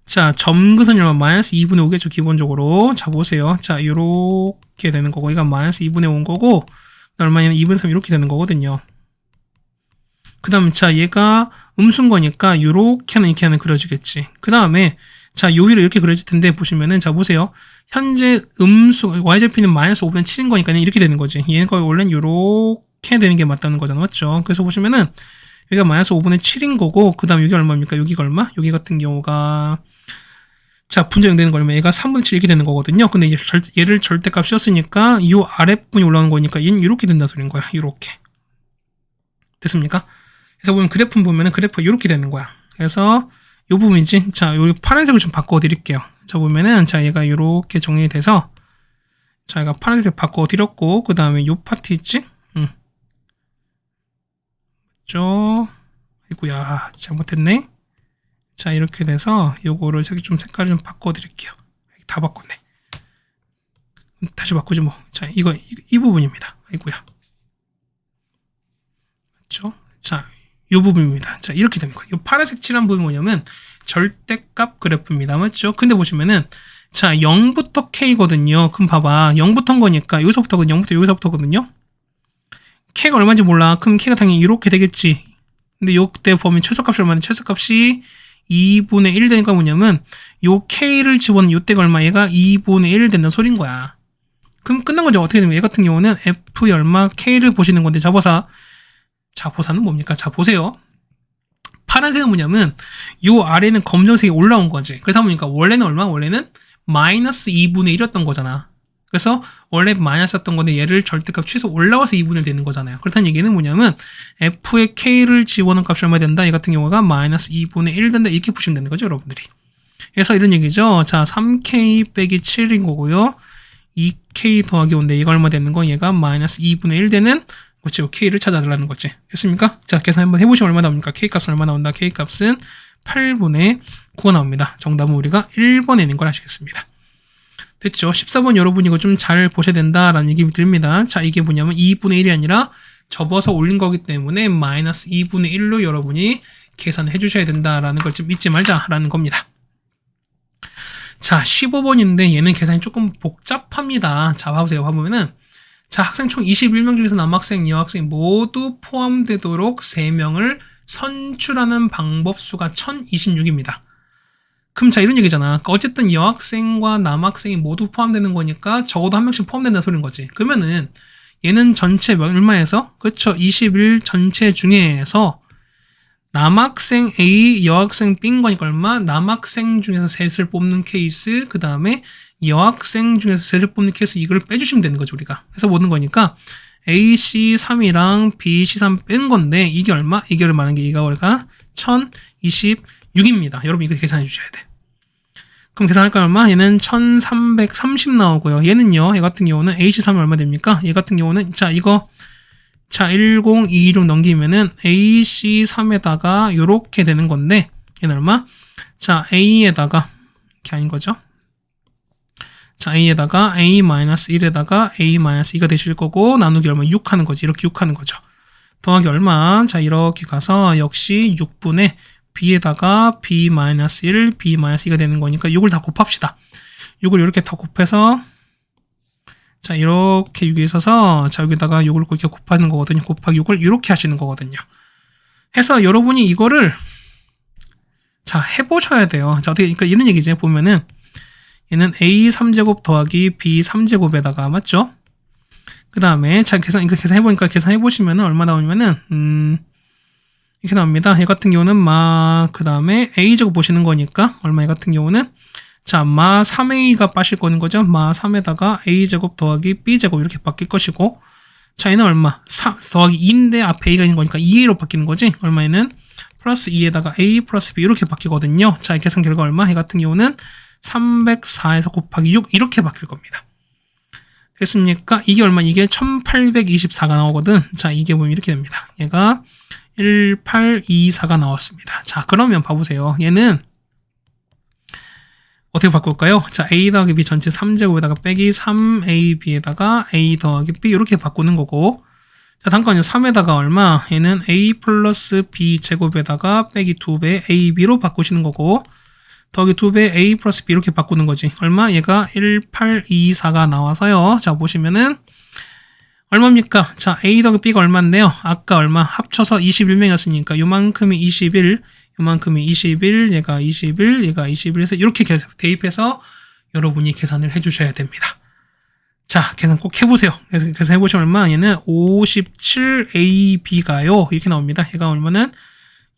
자 점근선이 얼마? 마이너스 2분의 5겠죠 기본적으로. 자 보세요. 자 요렇게 되는 거고 이건 마이너스 2분의 5인 거고 얼마냐면 2분의 3 이렇게 되는 거거든요. 그 다음에 자 얘가 음수인 거니까 요렇게는 이렇게는 그려지겠지. 그 다음에 자 요 위로 이렇게 그려질 텐데 보시면은 자 보세요. 현재 음수 y좌표는 마이너스 5분의 7인 거니까 이렇게 되는 거지. 얘가 원래는 요렇게 되는 게 맞다는 거잖아. 맞죠? 그래서 보시면은 여기가 마이너스 5분의 7인 거고 그 다음 여기 얼마입니까? 여기가 얼마? 여기 같은 경우가 자 분자형 되는 거 얼마? 얘가 3분의 7 이렇게 되는 거거든요. 근데 이제 얘를 절대값 씌웠으니까 이 아랫분이 올라오는 거니까 얘는 이렇게 된다 소리인 거야. 이렇게 됐습니까? 그래서 보면 그래프 보면은 그래프가 이렇게 되는 거야. 그래서 이 부분이지. 자, 여기 파란색으로 좀 바꿔 드릴게요. 자, 보면은 자, 얘가 이렇게 정리돼서 자, 얘가 파란색으로 바꿔 드렸고 그 다음에 요 파트 있지? 맞죠? 아이고야, 잘못했네. 자, 이렇게 돼서 요거를 좀 색깔 좀 바꿔 드릴게요. 다 바꿨네. 다시 바꾸지 뭐. 자, 이 부분입니다. 아이고야. 맞죠? 자, 이 부분입니다. 자, 이렇게 되는 거예요. 이 파란색 칠한 부분이 뭐냐면 절대값 그래프입니다. 맞죠? 근데 보시면은 자, 0부터 K거든요. 그럼 봐봐. 0부터인 거니까 여기서부터거든요. 0부터 여기서부터거든요. K가 얼마인지 몰라. 그럼 K가 당연히 이렇게 되겠지. 근데 요때 보면 최소값이 얼마냐? 최소값이 2분의 1 되니까 뭐냐면 요 K를 집어넣은 요때가 얼마? 얘가 2분의 1 된다는 소린 거야. 그럼 끝난 거죠. 어떻게 되면 얘 같은 경우는 F의 얼마? K를 보시는 건데 자보사는 뭡니까? 자, 보세요. 파란색은 뭐냐면 요 아래는 검정색이 올라온 거지. 그러다 보니까 원래는 얼마? 원래는 마이너스 2분의 1이었던 거잖아. 그래서 원래 마이너스였던 건데 얘를 절대값 취소 올라와서 2분의 1 되는 거잖아요. 그렇다는 얘기는 뭐냐면 f의 k를 집어넣은 값이 얼마 된다? 이 같은 경우가 마이너스 2분의 1 된다. 이렇게 보시면 되는 거죠, 여러분들이. 그래서 이런 얘기죠. 자, 3k 빼기 7인 거고요. 2k 더하기 5인데 얘가 얼마 되는 거? 얘가 마이너스 2분의 1 되는 그렇죠. K를 찾아달라는 거지. 됐습니까? 자, 계산 한번 해보시면 얼마 나옵니까? K값은 얼마 나온다? K값은 8분의 9가 나옵니다. 정답은 우리가 1번에 있는 걸 아시겠습니다. 됐죠? 14번 여러분 이거 좀 잘 보셔야 된다라는 얘기 드립니다. 자, 이게 뭐냐면 2분의 1이 아니라 접어서 올린 거기 때문에 마이너스 2분의 1로 여러분이 계산해 주셔야 된다라는 걸 좀 잊지 말자라는 겁니다. 자, 15번인데 얘는 계산이 조금 복잡합니다. 자, 봐보세요. 봐보면은 자, 학생 총 21명 중에서 남학생, 여학생 모두 포함되도록 3명을 선출하는 방법 수가 1026입니다. 그럼 자, 이런 얘기잖아. 그러니까 어쨌든 여학생과 남학생이 모두 포함되는 거니까 적어도 한 명씩 포함된다는 소리인 거지. 그러면은 얘는 전체 얼마에서? 그렇죠. 21 전체 중에서 남학생 A, 여학생 B인 거니까 얼마? 남학생 중에서 셋을 뽑는 케이스, 그 다음에 여학생 중에서 셋을 뽑는 케이스 이걸 빼주시면 되는 거죠, 우리가. 그래서 모든 거니까 A, C 3이랑 B, C 3 뺀 건데 이게 얼마? 이게 얼마라는 게 이가 우리가 1026입니다. 여러분 이거 계산해 주셔야 돼. 그럼 계산할까 얼마? 얘는 1330 나오고요. 얘는요, 얘 같은 경우는 AC3이 얼마 됩니까? 얘 같은 경우는 자, 이거 자, 10226 넘기면은 AC3에다가 요렇게 되는 건데 얘는 얼마? 자, A에다가 이렇게 아닌 거죠? 자, A에다가 A-1에다가 A-2가 되실 거고 나누기 얼마? 6 하는 거지. 이렇게 6 하는 거죠. 더하기 얼마? 자, 이렇게 가서 역시 6분의 B에다가 B-1, B-2가 되는 거니까 6을 다 곱합시다. 6을 이렇게 다 곱해서 자, 이렇게 6이 있어서 자, 여기다가 6을 이렇게 곱하는 거거든요. 곱하기 6을 이렇게 하시는 거거든요. 해서 여러분이 이거를 자, 해보셔야 돼요. 자, 어떻게, 그러니까 이런 얘기지. 보면은 얘는 A 3제곱 더하기 B 3제곱에다가 맞죠? 그 다음에 자, 이거 계산해보니까 계산해보시면은 얼마 나오냐면은 이렇게 나옵니다. 얘 같은 경우는 그 다음에 A제곱 보시는 거니까 얼마 얘 같은 경우는 자, 3A가 빠질 거는 거죠. 3에다가 A제곱 더하기 B제곱 이렇게 바뀔 것이고 자, 얘는 얼마? 4 더하기 2인데 앞에 A가 있는 거니까 2A로 바뀌는 거지. 얼마에는 플러스 2에다가 A 플러스 B 이렇게 바뀌거든요. 자, 계산 결과 얼마? 얘 같은 경우는 304에서 곱하기 6 이렇게 바뀔 겁니다. 됐습니까? 이게 얼마? 이게 1824가 나오거든. 자, 이게 보면 이렇게 됩니다. 얘가 1824가 나왔습니다. 자, 그러면 봐보세요. 얘는 어떻게 바꿀까요? 자, A 더하기 B 전체 3제곱에다가 빼기 3AB에다가 A 더하기 B 이렇게 바꾸는 거고 자, 잠깐만요. 3에다가 얼마? 얘는 A 플러스 B 제곱에다가 빼기 2배 AB로 바꾸시는 거고 더하기 2배 A 플러스 B 이렇게 바꾸는 거지. 얼마? 얘가 1824가 나와서요. 자, 보시면은 얼마입니까? 자, A 더하기 B가 얼마인데요? 아까 얼마? 합쳐서 21명이었으니까 요만큼이 21, 요만큼이 21, 얘가 21, 얘가 21 해서 이렇게 대입해서 여러분이 계산을 해주셔야 됩니다. 자, 계산 꼭 해보세요. 그래서 계산해보시면 얼마? 얘는 57AB가요. 이렇게 나옵니다. 얘가 얼마는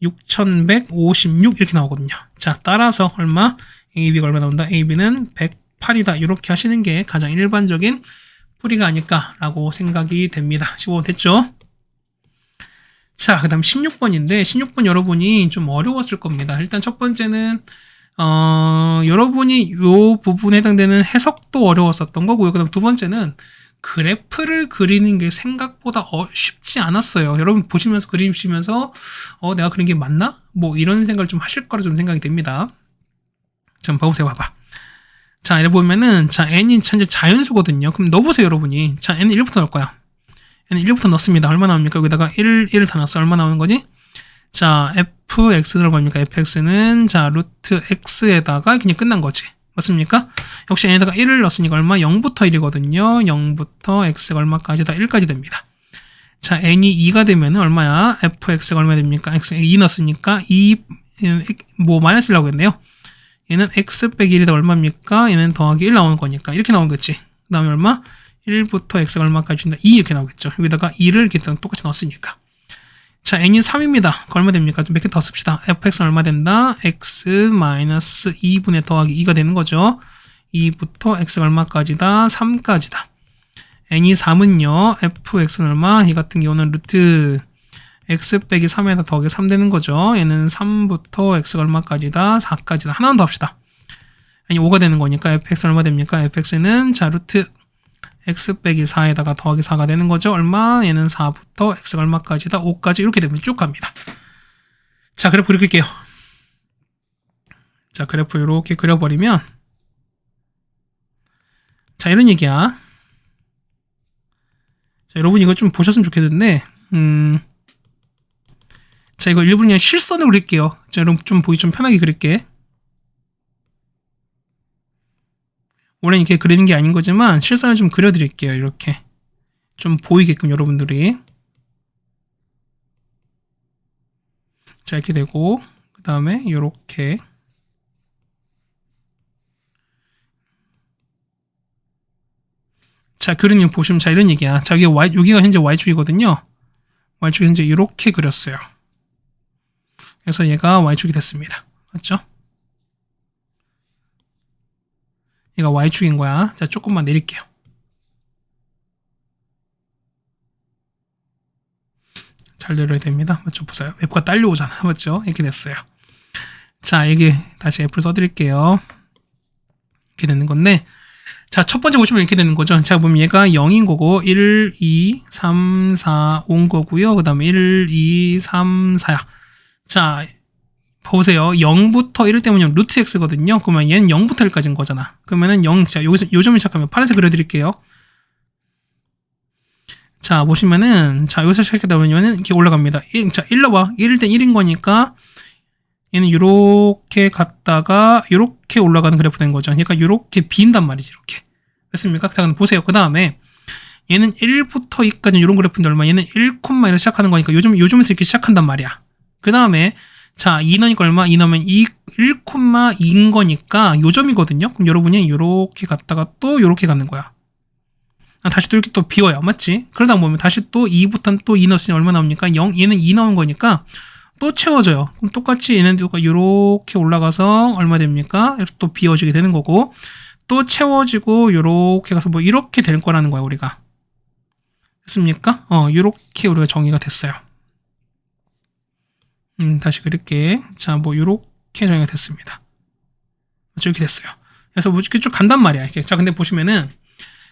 6156 이렇게 나오거든요. 자, 따라서 얼마? AB가 얼마 나온다? AB는 108이다. 이렇게 하시는 게 가장 일반적인 풀이가 아닐까라고 생각이 됩니다. 15번 됐죠? 자, 그 다음 16번인데 16번 여러분이 좀 어려웠을 겁니다. 일단 첫 번째는 여러분이 이 부분에 해당되는 해석도 어려웠었던 거고요. 그 다음 두 번째는 그래프를 그리는 게 생각보다 쉽지 않았어요. 여러분 보시면서 그리시면서 내가 그린 게 맞나? 뭐 이런 생각을 좀 하실 거라 좀 생각이 됩니다. 자, 한번 봐보세요. 봐봐. 자, 이래 보면은 자, n이 현재 자연수거든요. 그럼 넣어보세요, 여러분이. 자, n은 1부터 넣을 거야. n은 1부터 넣습니다. 얼마 나옵니까? 여기다가 1을 다 넣었어. 얼마 나오는 거지? 자, fx는 얼마입니까? fx는 자, 루트 x에다가 그냥 끝난 거지. 맞습니까? 역시 n에다가 1을 넣었으니까 얼마? 0부터 1이거든요. 0부터 x가 얼마까지 다 1까지 됩니다. 자, n이 2가 되면 얼마야? fx가 얼마 됩니까? x 2 넣었으니까 2, 뭐 마이너스 1라고 했네요. 얘는 x 빼기 1에다 얼마입니까? 얘는 더하기 1 나오는 거니까 이렇게 나오는 거지. 그 다음에 얼마? 1부터 x가 얼마까지 준다? 2 이렇게 나오겠죠. 여기다가 2를 이렇게 똑같이 넣었으니까. 자, n이 3입니다. 그 얼마 됩니까? 좀 몇 개 더 씁시다. fx는 얼마 된다? x 마이너스 2분의 더하기 2가 되는 거죠. 2부터 x가 얼마까지다? 3까지다. n이 3은요. fx는 얼마? 이 같은 경우는 루트 x 빼기 3에다 더하기 3 되는 거죠. 얘는 3부터 x가 얼마까지다? 4까지다. 하나만 더 합시다. 아니 5가 되는 거니까 fx는 얼마 됩니까? fx는 자 루트 x 빼기 4에다가 더하기 4가 되는 거죠. 얼마? 얘는 4부터 x가 얼마까지다? 5까지 이렇게 되면 쭉 갑니다. 자, 그래프 그릴게요. 자, 그래프 이렇게 그려버리면 자, 이런 얘기야. 자, 여러분 이거 좀 보셨으면 좋겠는데 자, 이거 일부러 그냥 실선으로 그릴게요. 자, 여러분 좀 보기 좀 편하게 그릴게. 원래는 이렇게 그리는 게 아닌 거지만 실선을 좀 그려드릴게요. 이렇게 좀 보이게끔 여러분들이. 자, 이렇게 되고 그 다음에 이렇게 자, 그림을 보시면 자, 이런 얘기야. 자, 여기가 현재 y축이거든요. y축이 현재 이렇게 그렸어요. 그래서 얘가 y축이 됐습니다. 맞죠? 얘가 y축인 거야. 자, 조금만 내릴게요. 잘 내려야 됩니다. 맞죠? 보세요. F가 딸려오잖아. 맞죠? 이렇게 됐어요. 자, 여기 다시 F를 써드릴게요. 이렇게 되는 건데, 자, 첫 번째 보시면 이렇게 되는 거죠. 자, 보면 얘가 0인 거고, 1, 2, 3, 4 온 거고요. 그 다음에 1, 2, 3, 4야. 자, 보세요. 0부터 1 때문에 루트 x거든요. 그러면 얘는 0부터 1까지인 거잖아. 그러면은 0, 자, 여기서 요점을 시작하면 파란색 그려드릴게요. 자, 보시면은, 자, 여기서 시작하다 보면은 이렇게 올라갑니다. 자, 1 넣어봐. 1일 땐 1인 거니까 얘는 이렇게 갔다가 이렇게 올라가는 그래프 된 거죠. 그러니까 이렇게 빈단 말이지. 이렇게. 됐습니까? 자, 그럼 보세요. 그 다음에 얘는 1부터 2까지 이런 그래프인데 얼마? 얘는 1,1로 시작하는 거니까 요즘에서 이렇게 시작한단 말이야. 그 다음에 자, 2 넣으니까 얼마? 2 넣으면 1,2인 거니까 요점이거든요. 그럼 여러분이 이렇게 갔다가 또 이렇게 가는 거야. 다시 또 이렇게 또 비워요. 맞지? 그러다 보면 다시 또 2부터는 또 2 넣었으니 얼마 나옵니까? 0, 얘는 2 나온 거니까 또 채워져요. 그럼 똑같이 얘는 이렇게 올라가서 얼마 됩니까? 이렇게 또 비워지게 되는 거고 또 채워지고 이렇게 가서 뭐 이렇게 될 거라는 거야, 우리가. 됐습니까? 이렇게 우리가 정의가 됐어요. 다시 그릴게. 자, 뭐 이렇게 정의가 됐습니다. 이렇게 됐어요. 그래서 뭐 이렇게 쭉 간단 말이야. 이렇게. 자, 근데 보시면은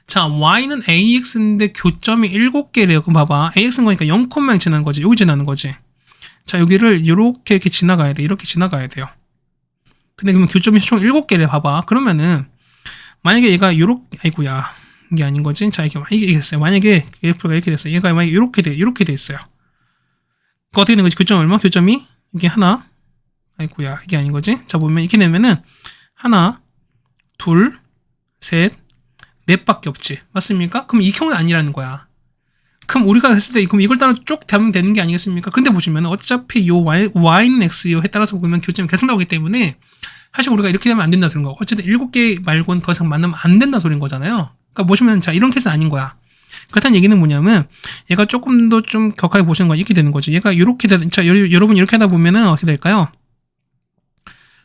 자, y는 ax인데 교점이 7개래요. 그럼 봐봐. ax인 거니까 0,0 지나는 거지. 여기 지나는 거지. 자, 여기를 이렇게 지나가야 돼. 이렇게 지나가야 돼요. 근데 그러면 교점이 총 7개래. 봐봐. 그러면은 만약에 얘가 요렇게, 아이고야. 이게 아닌 거지. 자, 이게 됐어요. 만약에 그래프가 이렇게 됐어요. 얘가 만약에 이렇게 돼 있어요. 그 어떻게 되는 거지? 교점 얼마? 교점이 이게 하나. 아이고야. 이게 아닌 거지. 자, 보면 이렇게 되면은 하나, 둘, 셋, 넷밖에 없지. 맞습니까? 그럼 이 경우는 아니라는 거야. 그럼 우리가 했을 때 그럼 이걸 따라 쭉 대하면 되는 게 아니겠습니까? 근데 보시면 어차피 요 y는 x요에 따라서 보면 교점이 계속 나오기 때문에 사실 우리가 이렇게 되면 안 된다 소리인 거고 어쨌든 7개 말고는 더 이상 만나면 안 된다 소리인 거잖아요. 그러니까 보시면 자 이런 케이스는 아닌 거야. 그렇다는 얘기는 뭐냐면 얘가 조금 더 좀 격하게 보시는 건 이렇게 되는 거지. 얘가 이렇게 자 여러분 이렇게 하다 보면은 어떻게 될까요?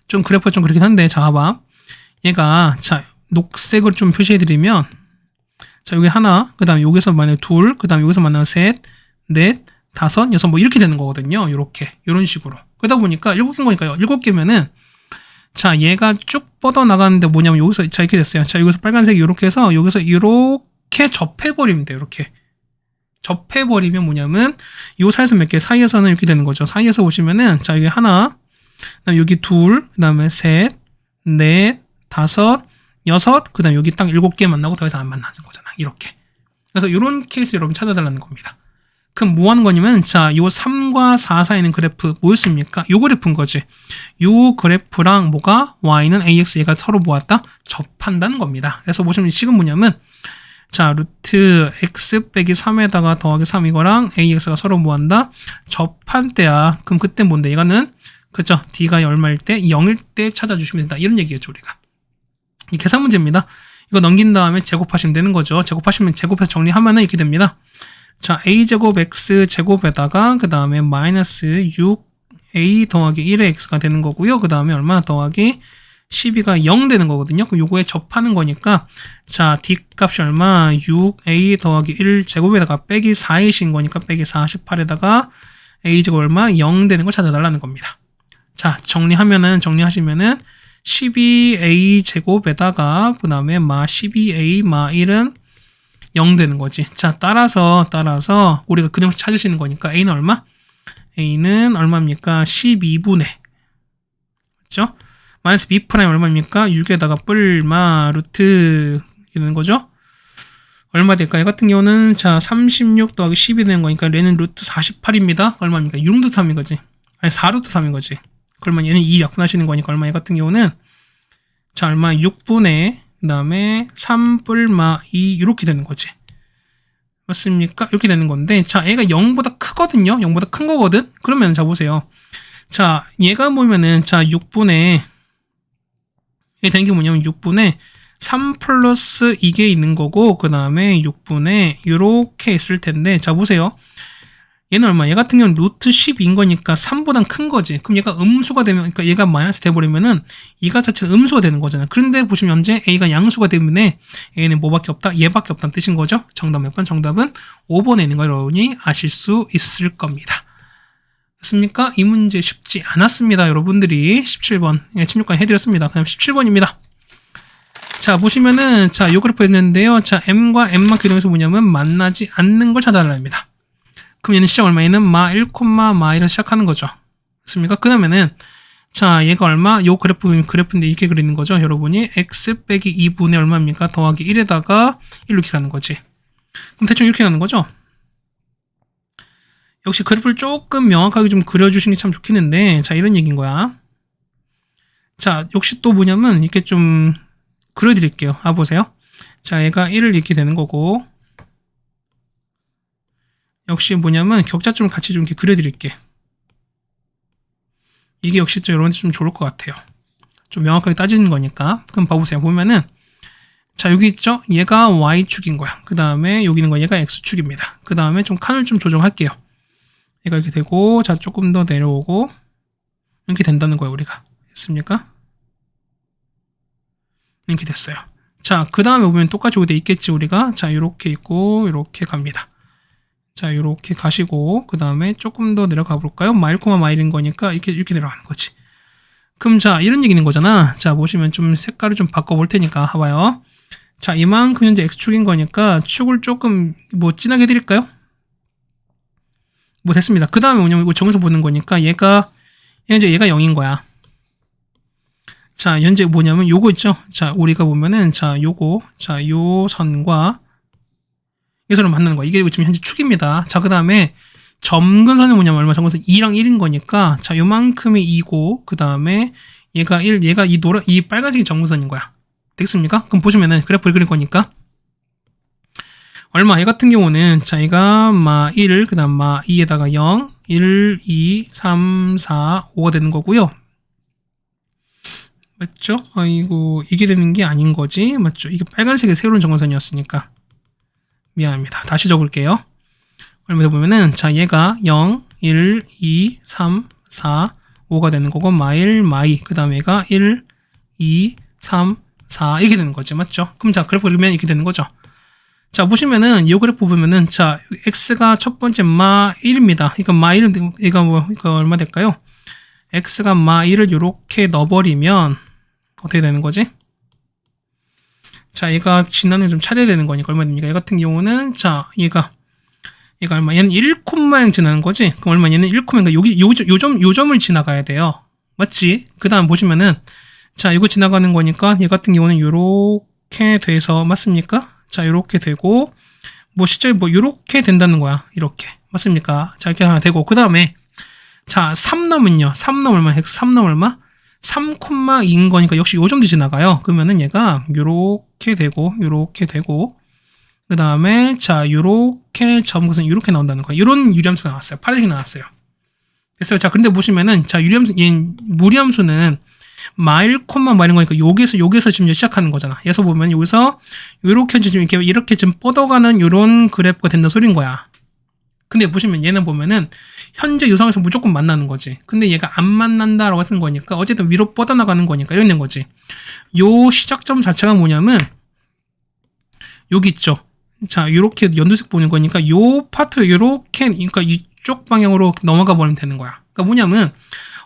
좀 그래프가 좀 그렇긴 한데 자 봐봐. 얘가 자 녹색을 좀 표시해드리면 자 여기 하나 그 다음에 여기서 만약에 둘 그 다음에 여기서 만나면 셋 넷 다섯 여섯 뭐 이렇게 되는 거거든요. 이렇게 이런 식으로 그러다 보니까 7개인 거니까요. 7개면은 자 얘가 쭉 뻗어 나가는데 뭐냐면 여기서 자 이렇게 됐어요. 자 여기서 빨간색이 이렇게 해서 여기서 이렇게 접해버리면 돼요. 이렇게 접해버리면 뭐냐면 요 사이에서 몇 개 사이에서는 이렇게 되는 거죠. 사이에서 보시면은 자 여기 하나 그다음에 여기 둘 그다음에 셋 넷 다섯 여섯 그 다음에 여기 딱 7개 만나고 더 이상 안 만나는 거잖아. 이렇게 그래서 이런 케이스 여러분 찾아달라는 겁니다. 그럼 뭐 하는 거냐면 자 요 3과 4 사이에 있는 그래프 뭐였습니까? 요 그래프인 거지. 요 그래프랑 뭐가 y는 ax 얘가 서로 모았다 접한다는 겁니다. 그래서 보시면 식은 뭐냐면 자 루트 x 빼기 3에다가 더하기 3 이거랑 ax가 서로 모한다 접한 때야. 그럼 그때 뭔데? 이거는 그죠? d가 얼마일 때? 0일 때 찾아주시면 된다. 이런 얘기겠죠 우리가. 이 계산 문제입니다. 이거 넘긴 다음에 제곱하시면 되는 거죠. 제곱하시면 제곱해서 정리하면은 이렇게 됩니다. 자 a제곱 x제곱에다가 그 다음에 마이너스 6a 더하기 1의 x가 되는 거고요. 그 다음에 얼마 더하기 12가 0 되는 거거든요. 그럼 요거에 접하는 거니까 자 d 값이 얼마 6a 더하기 1 제곱에다가 빼기 4이신 거니까 빼기 48에다가 a제곱 얼마 0 되는 걸 찾아달라는 겁니다. 자 정리하시면은 12a 제곱에다가 그 다음에 마 12a 마 1은 0 되는 거지. 자 따라서 우리가 그냥 찾으시는 거니까 a는 얼마? a는 얼마입니까? 12분의 맞죠? 마이너스 b 프라임 얼마입니까? 6에다가 뿔마 루트 되는 거죠? 얼마 될까요? 같은 경우는 자 36 더하기 10이 되는 거니까 얘는 루트 48입니다. 얼마입니까? 6루트 3인 거지. 아니 4루트 3인 거지. 그러면 얘는 2 약분하시는 거니까 얼마? 얘 같은 경우는 자 얼마? 6분의 그 다음에 3뿔마 2 이렇게 되는 거지. 맞습니까? 이렇게 되는 건데 자 얘가 0보다 크거든요. 0보다 큰 거거든. 그러면 자 보세요. 자 얘가 뭐냐면은 자 6분의 얘 되는 게 뭐냐면 6분의 3 플러스 이게 있는 거고 그 다음에 6분의 이렇게 있을 텐데 자 보세요. 얘는 얼마? 얘 같은 경우는 루트 10인 거니까 3보단 큰 거지. 그럼 얘가 음수가 되면, 그러니까 얘가 마이너스 돼버리면은 이가 자체는 음수가 되는 거잖아. 그런데 보시면 현재 a가 양수가 때문에 a는 뭐밖에 없다? 얘밖에 없다는 뜻인 거죠. 정답 몇 번? 정답은 5번에 있는 걸 여러분이 아실 수 있을 겁니다. 됐습니까? 이 문제 쉽지 않았습니다. 여러분들이 17번, 16번 해드렸습니다. 그냥 17번입니다. 자, 보시면은, 자, 요 그래프 했는데요. 자, m과 m만큼 이동해서 뭐냐면 만나지 않는 걸 찾아달라 합니다. 그럼 얘는 시작 얼마에는 마 1, 마 1을 시작하는 거죠. 됐습니까? 그 다음에는 자 얘가 얼마? 요 그래프인데 이렇게 그리는 거죠. 여러분이 x 빼기 2분의 얼마입니까? 더하기 1에다가 1 이렇게 가는 거지. 그럼 대충 이렇게 가는 거죠. 역시 그래프를 조금 명확하게 좀 그려주시는 게 참 좋겠는데 자 이런 얘기인 거야. 자 역시 또 뭐냐면 이렇게 좀 그려드릴게요. 아 보세요. 자 얘가 1을 이렇게 되는 거고 역시 뭐냐면 격자점을 같이 좀 이렇게 그려드릴게. 이게 역시 좀 여러분한테 좀 좋을 것 같아요. 좀 명확하게 따지는 거니까. 그럼 봐보세요. 보면은 자 여기 있죠? 얘가 y축인 거야. 그 다음에 여기 있는 거 얘가 x축입니다. 그 다음에 좀 칸을 좀 조정할게요. 얘가 이렇게 되고 자 조금 더 내려오고 이렇게 된다는 거예요. 우리가. 됐습니까? 이렇게 됐어요. 자 그 다음에 보면 똑같이 여기 돼 있겠지 우리가. 자 이렇게 있고 이렇게 갑니다. 자, 요렇게 가시고, 그 다음에 조금 더 내려가 볼까요? 마 1, 마 1인 거니까 이렇게 내려가는 거지. 그럼 자, 이런 얘기는 거잖아. 자, 보시면 좀 색깔을 좀 바꿔볼 테니까, 봐봐요. 자, 이만큼 현재 X축인 거니까 축을 조금 뭐 진하게 해드릴까요? 뭐 됐습니다. 그 다음에 뭐냐면 이거 정해서 보는 거니까 현재 얘가 0인 거야. 자, 현재 뭐냐면 요거 있죠? 자, 우리가 보면은 자, 요거, 자, 요 선과 이 선을 만나는 거야. 이게 지금 현재 축입니다. 자, 그 다음에 점근선은 뭐냐면 얼마? 점근선 2랑 1인 거니까 자, 요만큼이 2고 그 다음에 얘가 1, 얘가 이 빨간색이 점근선인 거야. 됐습니까? 그럼 보시면은 그래프를 그릴 거니까 얼마? 얘 같은 경우는 자 얘가 마 1, 그 다음 마 2에다가 0, 1, 2, 3, 4, 5가 되는 거고요. 맞죠? 아이고 이게 되는 게 아닌 거지. 맞죠? 이게 빨간색의 새로운 정관선이었으니까 미안합니다. 다시 적을게요. 얼마 보면은 자 얘가 0, 1, 2, 3, 4, 5가 되는 거고 마 1, 마 2, 그 다음에 얘가 1, 2, 3, 4 이렇게 되는 거죠. 맞죠? 그럼 자 그래프 그리면 이렇게 되는 거죠. 자 보시면은 이 그래프 보면은 자 x가 첫 번째 마 1입니다. 그러니까 마 1은 얘가 뭐 이거 얼마 될까요? x가 마 1을 이렇게 넣어버리면 어떻게 되는 거지? 자 얘가 지나는 좀 차례되는 거니까 얼마 됩니까? 얘 같은 경우는 자 얘가 얼마? 얘는 1,0 지나는 거지? 그럼 얼마? 얘는 1,0가 여기 요 점을 지나가야 돼요. 맞지? 그 다음 보시면은 자 이거 지나가는 거니까 얘 같은 경우는 요렇게 돼서 맞습니까? 자 요렇게 되고 뭐 실제 뭐 요렇게 된다는 거야. 이렇게 맞습니까? 자 이렇게 하나 되고 그 다음에 자 3넘은요. 3넘 얼마? 3넘 얼마? 3,2인 거니까 역시 요 점도 지나가요. 그러면은 얘가 요렇게 되고 그 다음에 자 요렇게 점것은 요렇게 나온다는 거예요. 요런 유리함수가 나왔어요. 파란색이 나왔어요. 그래서 자 근데 보시면은 자 무리함수는 마일 마일인 거니까 여기서 지금 시작하는 거잖아. 그래서 보면 여기서 요렇게 지금 이렇게 좀 뻗어가는 요런 그래프가 된다는 소린 거야. 근데 보시면 얘는 보면은 현재 유상에서 무조건 만나는 거지. 근데 얘가 안 만난다라고 쓴 거니까 어쨌든 위로 뻗어나가는 거니까 이런 거지. 요 시작점 자체가 뭐냐면 여기 있죠. 자, 요렇게 연두색 보는 거니까 요 파트 요렇게 그러니까 이쪽 방향으로 넘어가 버리면 되는 거야. 그러니까 뭐냐면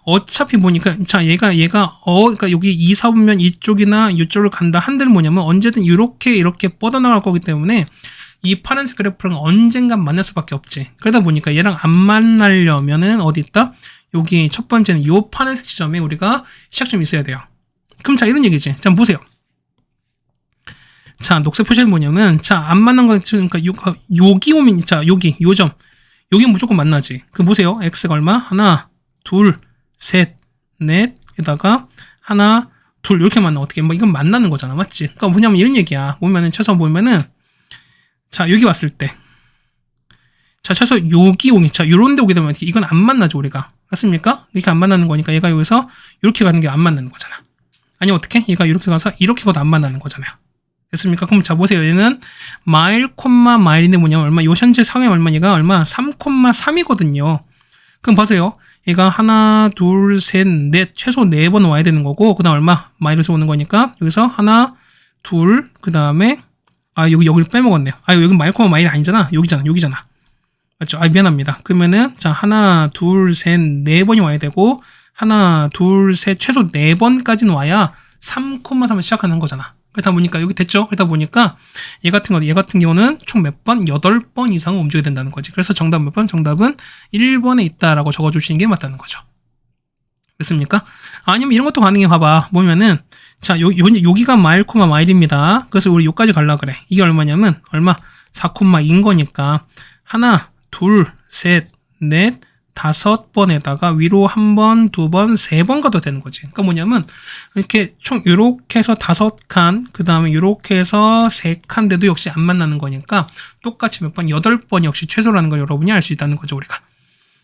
어차피 보니까 자 얘가 그러니까 여기 2, 4분면 이쪽이나 이쪽을 간다 한들 뭐냐면 언제든 이렇게 뻗어나갈 거기 때문에 이 파란색 그래프랑 언젠간 만날 수밖에 없지. 그러다 보니까 얘랑 안 만나려면은 어디 있다? 여기 첫 번째는 요 파란색 지점에 우리가 시작점이 있어야 돼요. 그럼 자 이런 얘기지. 자 보세요. 자 녹색 표시는 뭐냐면 자 안 만난 거 그러니까 여기 오면 자 여기 요점 여기 무조건 만나지. 그 보세요. x가 얼마? 하나, 둘, 셋, 넷 에다가 하나, 둘 이렇게 만나 어떻게 뭐 이건 만나는 거잖아. 맞지? 그러니까 뭐냐면 이런 얘기야. 보면은 최소 보면은 자 여기 왔을 때 자 최소 여기 오기 자 요런 데 오게 되면 이건 안 만나죠 우리가. 맞습니까? 이렇게 안 만나는 거니까 얘가 여기서 이렇게 가는 게 안 만나는 거잖아. 아니 어떻게? 얘가 이렇게 가서 이렇게 가도 안 만나는 거잖아요. 됐습니까? 그럼 자 보세요. 얘는 마일, 마일인데 뭐냐면 얼마? 요 현재 상황이 얼마? 얘가 얼마? 3,3이거든요. 그럼 보세요. 얘가 하나, 둘, 셋, 넷 최소 4번 와야 되는 거고 그다음 얼마? 마일에서 오는 거니까 여기서 하나, 둘, 그 다음에 여기를 빼먹었네요. 여기 마일, 마일이 아니잖아. 여기잖아. 맞죠? 미안합니다. 그러면은 자 하나, 둘, 셋, 4번이 와야 되고 하나, 둘, 셋 최소 4번까지는 와야 3,3을 시작하는 거잖아. 그러다 보니까 여기 됐죠? 그러다 보니까 얘 같은 경우는 총 몇 번? 8번 이상은 움직여야 된다는 거지. 그래서 정답 몇 번? 정답은 1번에 있다라고 적어주시는 게 맞다는 거죠. 됐습니까? 아니면 이런 것도 가능해. 봐봐. 보면은 자 여기가 마일, 마일입니다. 그래서 우리 여기까지 가려고 그래. 이게 얼마냐면 얼마? 4,2인 거니까 하나, 둘, 셋, 넷, 5번에다가 위로 1번, 2번, 3번 가도 되는 거지. 그러니까 뭐냐면 이렇게 총 요렇게 해서 5칸, 그 다음에 요렇게 해서 3칸인데도 역시 안 만나는 거니까 똑같이 몇 번? 8번 역시 최소라는 걸 여러분이 알 수 있다는 거죠 우리가.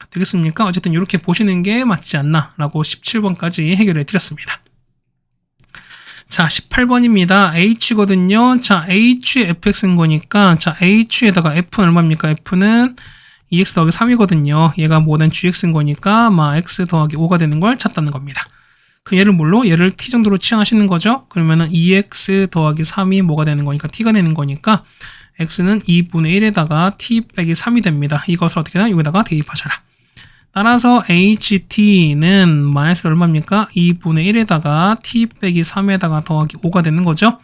되겠습니까? 어쨌든 이렇게 보시는 게 맞지 않나 라고 17번까지 해결해 드렸습니다. 자 18번입니다. H거든요. 자 H의 fx인 거니까 자 H에다가 F는 얼마입니까? F는 2x 더하기 3이거든요. 얘가 뭐는 gx인 거니까 x 더하기 5가 되는 걸 찾다는 겁니다. 그 얘를 뭘로? 얘를 t 정도로 취하시는 거죠. 그러면은 2x 더하기 3이 뭐가 되는 거니까 t가 되는 거니까 x는 2분의 1에다가 t 빼기 3이 됩니다. 이것을 어떻게 하나? 여기다가 대입하셔라. 따라서 ht는 마이너스 얼마입니까? 2분의 1에다가 t 빼기 3에다가 더하기 5가 되는 거죠.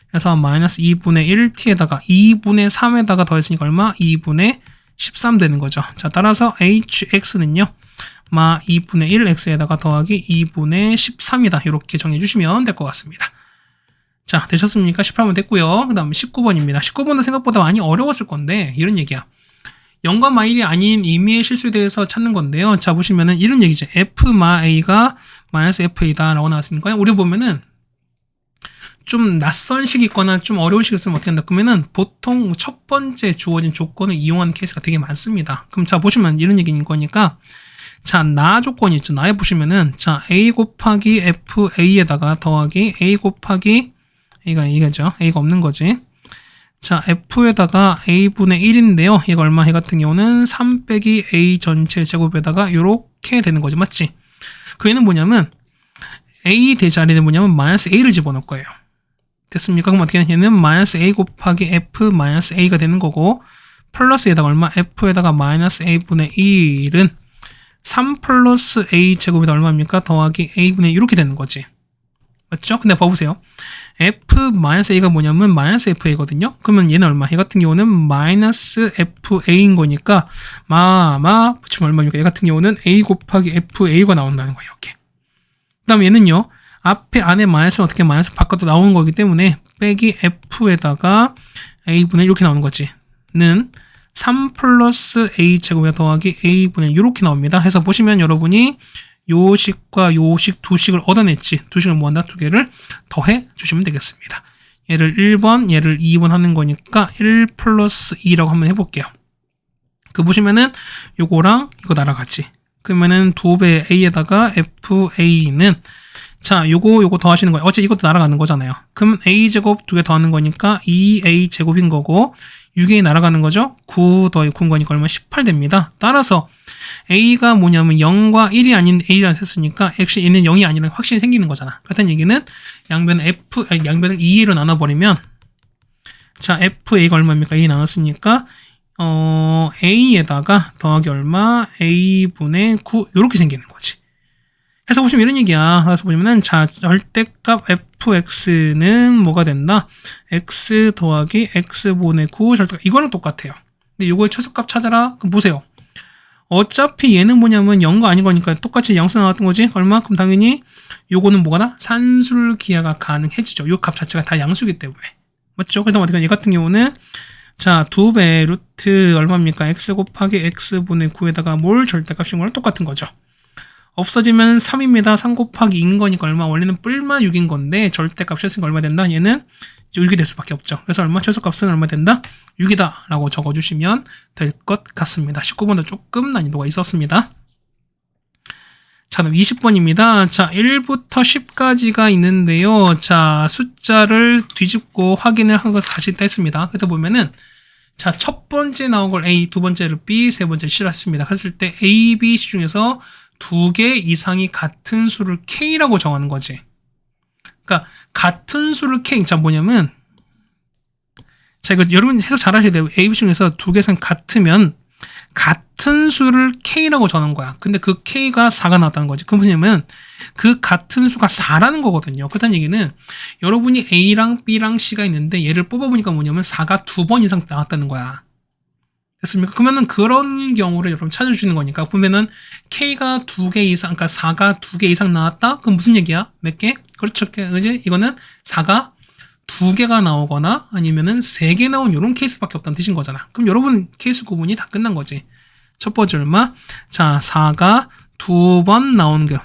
그래서 마이너스 2분의 1t에다가 2분의 3에다가 더했으니까 얼마? 2분의 13 되는 거죠. 자, 따라서 hx는요. 2분의 1x에다가 더하기 2분의 13이다. 이렇게 정해주시면 될 것 같습니다. 자, 되셨습니까? 18번 됐고요. 그 다음 19번입니다. 19번도 생각보다 많이 어려웠을 건데 이런 얘기야. 0과 마일이 아닌 임의의 실수에 대해서 찾는 건데요. 자, 보시면은 이런 얘기죠. f 마 a가 마이너스 fa다 라고 나왔으니까요. 우리 보면은 좀 낯선 식이 있거나 좀 어려운 식을 쓰면 어떻게 한다? 그러면은 보통 첫 번째 주어진 조건을 이용하는 케이스가 되게 많습니다. 그럼 자, 보시면 이런 얘기인 거니까 자, 나 조건이 있죠. 나에 보시면은 자, a 곱하기 fa에다가 더하기 a 곱하기 이거죠. a가 없는 거지. 자, f에다가 a분의 1인데요. 이거 얼마? 이 같은 경우는 3 빼기 a 전체 제곱에다가 이렇게 되는 거지. 맞지? 그 얘는 뭐냐면 a 대자리는 뭐냐면 마이너스 a를 집어넣을 거예요. 됐습니까? 그럼 어떻게 하냐? 얘는 마이너스 a 곱하기 f 마이너스 a가 되는 거고 플러스에다가 얼마? f에다가 마이너스 a분의 1은 3 플러스 a 제곱에다 얼마입니까? 더하기 a분의 1 이렇게 되는 거지. 맞죠? 근데 봐보세요. f-a가 뭐냐면 마이너스 fa거든요. 그러면 얘는 얼마? 얘 같은 경우는 마이너스 fa인 거니까 붙이면 얼마입니까? 얘 같은 경우는 a 곱하기 fa가 나온다는 거예요. 이렇게. 그 다음에 얘는요. 앞에 안에 마이너스는 어떻게 마이너스 바깥으로 나오는 거기 때문에 빼기 f에다가 a분의 이렇게 나오는 거지. 는 3 플러스 a 제곱에 더하기 a분의 이렇게 나옵니다. 해서 보시면 여러분이 요식과 요식 두 식을 얻어냈지. 두 식을 모았다. 두 개를 더해 주시면 되겠습니다. 얘를 1번, 얘를 2번 하는 거니까 1 플러스 2라고 한번 해볼게요. 그 보시면은 요거랑 이거 날아가지. 그러면은 2배 a에다가 fa는 자, 요거 더하시는 거예요. 어째 이것도 날아가는 거잖아요. 그럼 a제곱 두 개 더하는 거니까 2a 제곱인 거고 6a 날아가는 거죠. 9 더하기 9인 거니까 얼마? 18 됩니다. 따라서 a가 뭐냐면 0과 1이 아닌 a라는 했으니까 actually 얘는 0이 아니라 확실히 생기는 거잖아. 그렇다는 얘기는 양변을 양변을 2a로 나눠버리면 자, fa가 얼마입니까? a 나눴으니까 a에다가 더하기 얼마? a분의 9 이렇게 생기는 거지. 해서 보시면 이런 얘기야. 그래서 보시면은 자, 절대값 fx는 뭐가 된다? x 더하기 x분의 9 절대값. 이거랑 똑같아요. 근데 이거의 최소값 찾아라. 그럼 보세요. 어차피 얘는 뭐냐면 0과 아닌 거니까 똑같이 양수 나왔던 거지. 얼마? 그럼 당연히 요거는 뭐가다? 산술기하가 가능해지죠. 요 값 자체가 다 양수기 때문에. 맞죠? 그다음 어떻게 얘 같은 경우는 자, 2배 루트 얼마입니까? x 곱하기 x분의 9에다가 뭘 절대값인 거랑 똑같은 거죠. 없어지면 3입니다. 3 곱하기 2인 거니까 얼마? 원래는 뿔마 6인 건데 절대값 셨으니까 얼마 된다? 얘는 6이 될 수밖에 없죠. 그래서 얼마? 최소값은 얼마 된다? 6이다 라고 적어주시면 될 것 같습니다. 19번도 조금 난이도가 있었습니다. 자, 그럼 20번입니다. 자, 1부터 10까지가 있는데요. 자, 숫자를 뒤집고 확인을 한 것을 다시 했습니다. 그때 보면은 자, 첫 번째 나온 걸 A, 두 번째를 B, 세 번째 C를 했습니다. 했을 때 A, B, C 중에서 두 개 이상이 같은 수를 K라고 정하는 거지. 그러니까 같은 수를 K, 자 뭐냐면 자, 이거 여러분 해석 잘 하셔야 돼요. A, B 중에서 두 개 이상 같으면 같은 수를 K라고 정하는 거야. 근데 그 K가 4가 나왔다는 거지. 그건 뭐냐면 그 같은 수가 4라는 거거든요. 그렇다는 얘기는 여러분이 A랑 B랑 C가 있는데 얘를 뽑아보니까 뭐냐면 4가 2번 이상 나왔다는 거야. 됐습니까? 그러면은 그런 경우를 여러분 찾아주시는 거니까 보면은 K가 2개 이상, 그러니까 4가 2개 이상 나왔다? 그럼 무슨 얘기야? 몇 개? 그렇죠. 그지? 이거는 4가 2개가 나오거나 아니면은 3개 나온 이런 케이스밖에 없다는 뜻인 거잖아. 그럼 여러분 케이스 구분이 다 끝난 거지. 첫 번째 얼마? 자, 4가 2번 나온 거.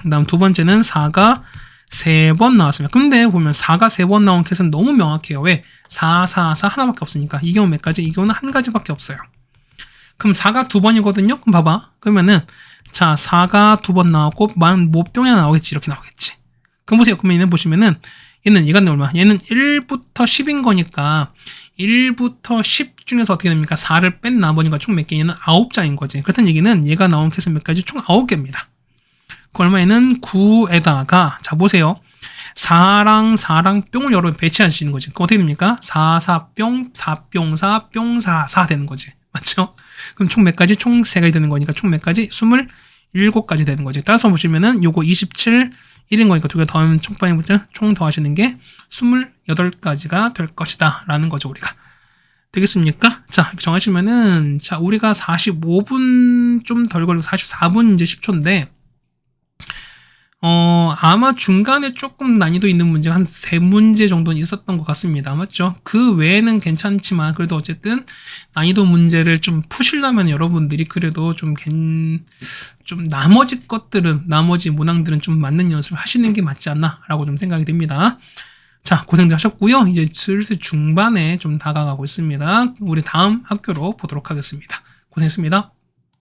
그 다음 두 번째는 4가 3번 나왔습니다. 근데 보면 4가 3번 나온 케이스는 너무 명확해요. 왜? 4, 4, 4 하나밖에 없으니까. 이 경우 몇 가지? 이 경우는 한 가지밖에 없어요. 그럼 4가 2번이거든요? 그럼 봐봐. 그러면은 자, 4가 2번 나왔고 뭐 뿅이 하나 나오겠지. 이렇게 나오겠지. 그럼 보세요. 그러면 얘는 보시면은 얘는 얼마? 얘는 1부터 10인 거니까 1부터 10 중에서 어떻게 됩니까? 4를 뺀 나머지가 총 몇 개? 얘는 9자인 거지. 그렇다는 얘기는 얘가 나온 케이스 몇 가지? 총 9개입니다. 그 얼마에는 9에다가 자 보세요. 4랑 뿅을 여러분 배치하시는 거지. 그럼 어떻게 됩니까? 4, 4, 뿅, 4, 뿅, 4, 뿅, 4, 4 되는 거지. 맞죠? 그럼 총 몇 가지? 총 3가지 되는 거니까 총 몇 가지? 27가지 되는 거지. 따라서 보시면은 요거 27, 1인 거니까 두 개 더하면 총 더하시는 게 28가지가 될 것이다. 라는 거죠, 우리가. 되겠습니까? 자, 이렇게 정하시면은, 자, 우리가 45분 좀 덜 걸리고 44분 이제 10초인데, 아마 중간에 조금 난이도 있는 문제가 한 3문제 정도는 있었던 것 같습니다. 맞죠? 그 외에는 괜찮지만, 그래도 어쨌든 난이도 문제를 좀 푸시려면 여러분들이 그래도 좀 나머지 문항들은 좀 맞는 연습을 하시는 게 맞지 않나라고 좀 생각이 됩니다. 자, 고생들 하셨고요. 이제 슬슬 중반에 좀 다가가고 있습니다. 우리 다음 학교로 보도록 하겠습니다. 고생했습니다.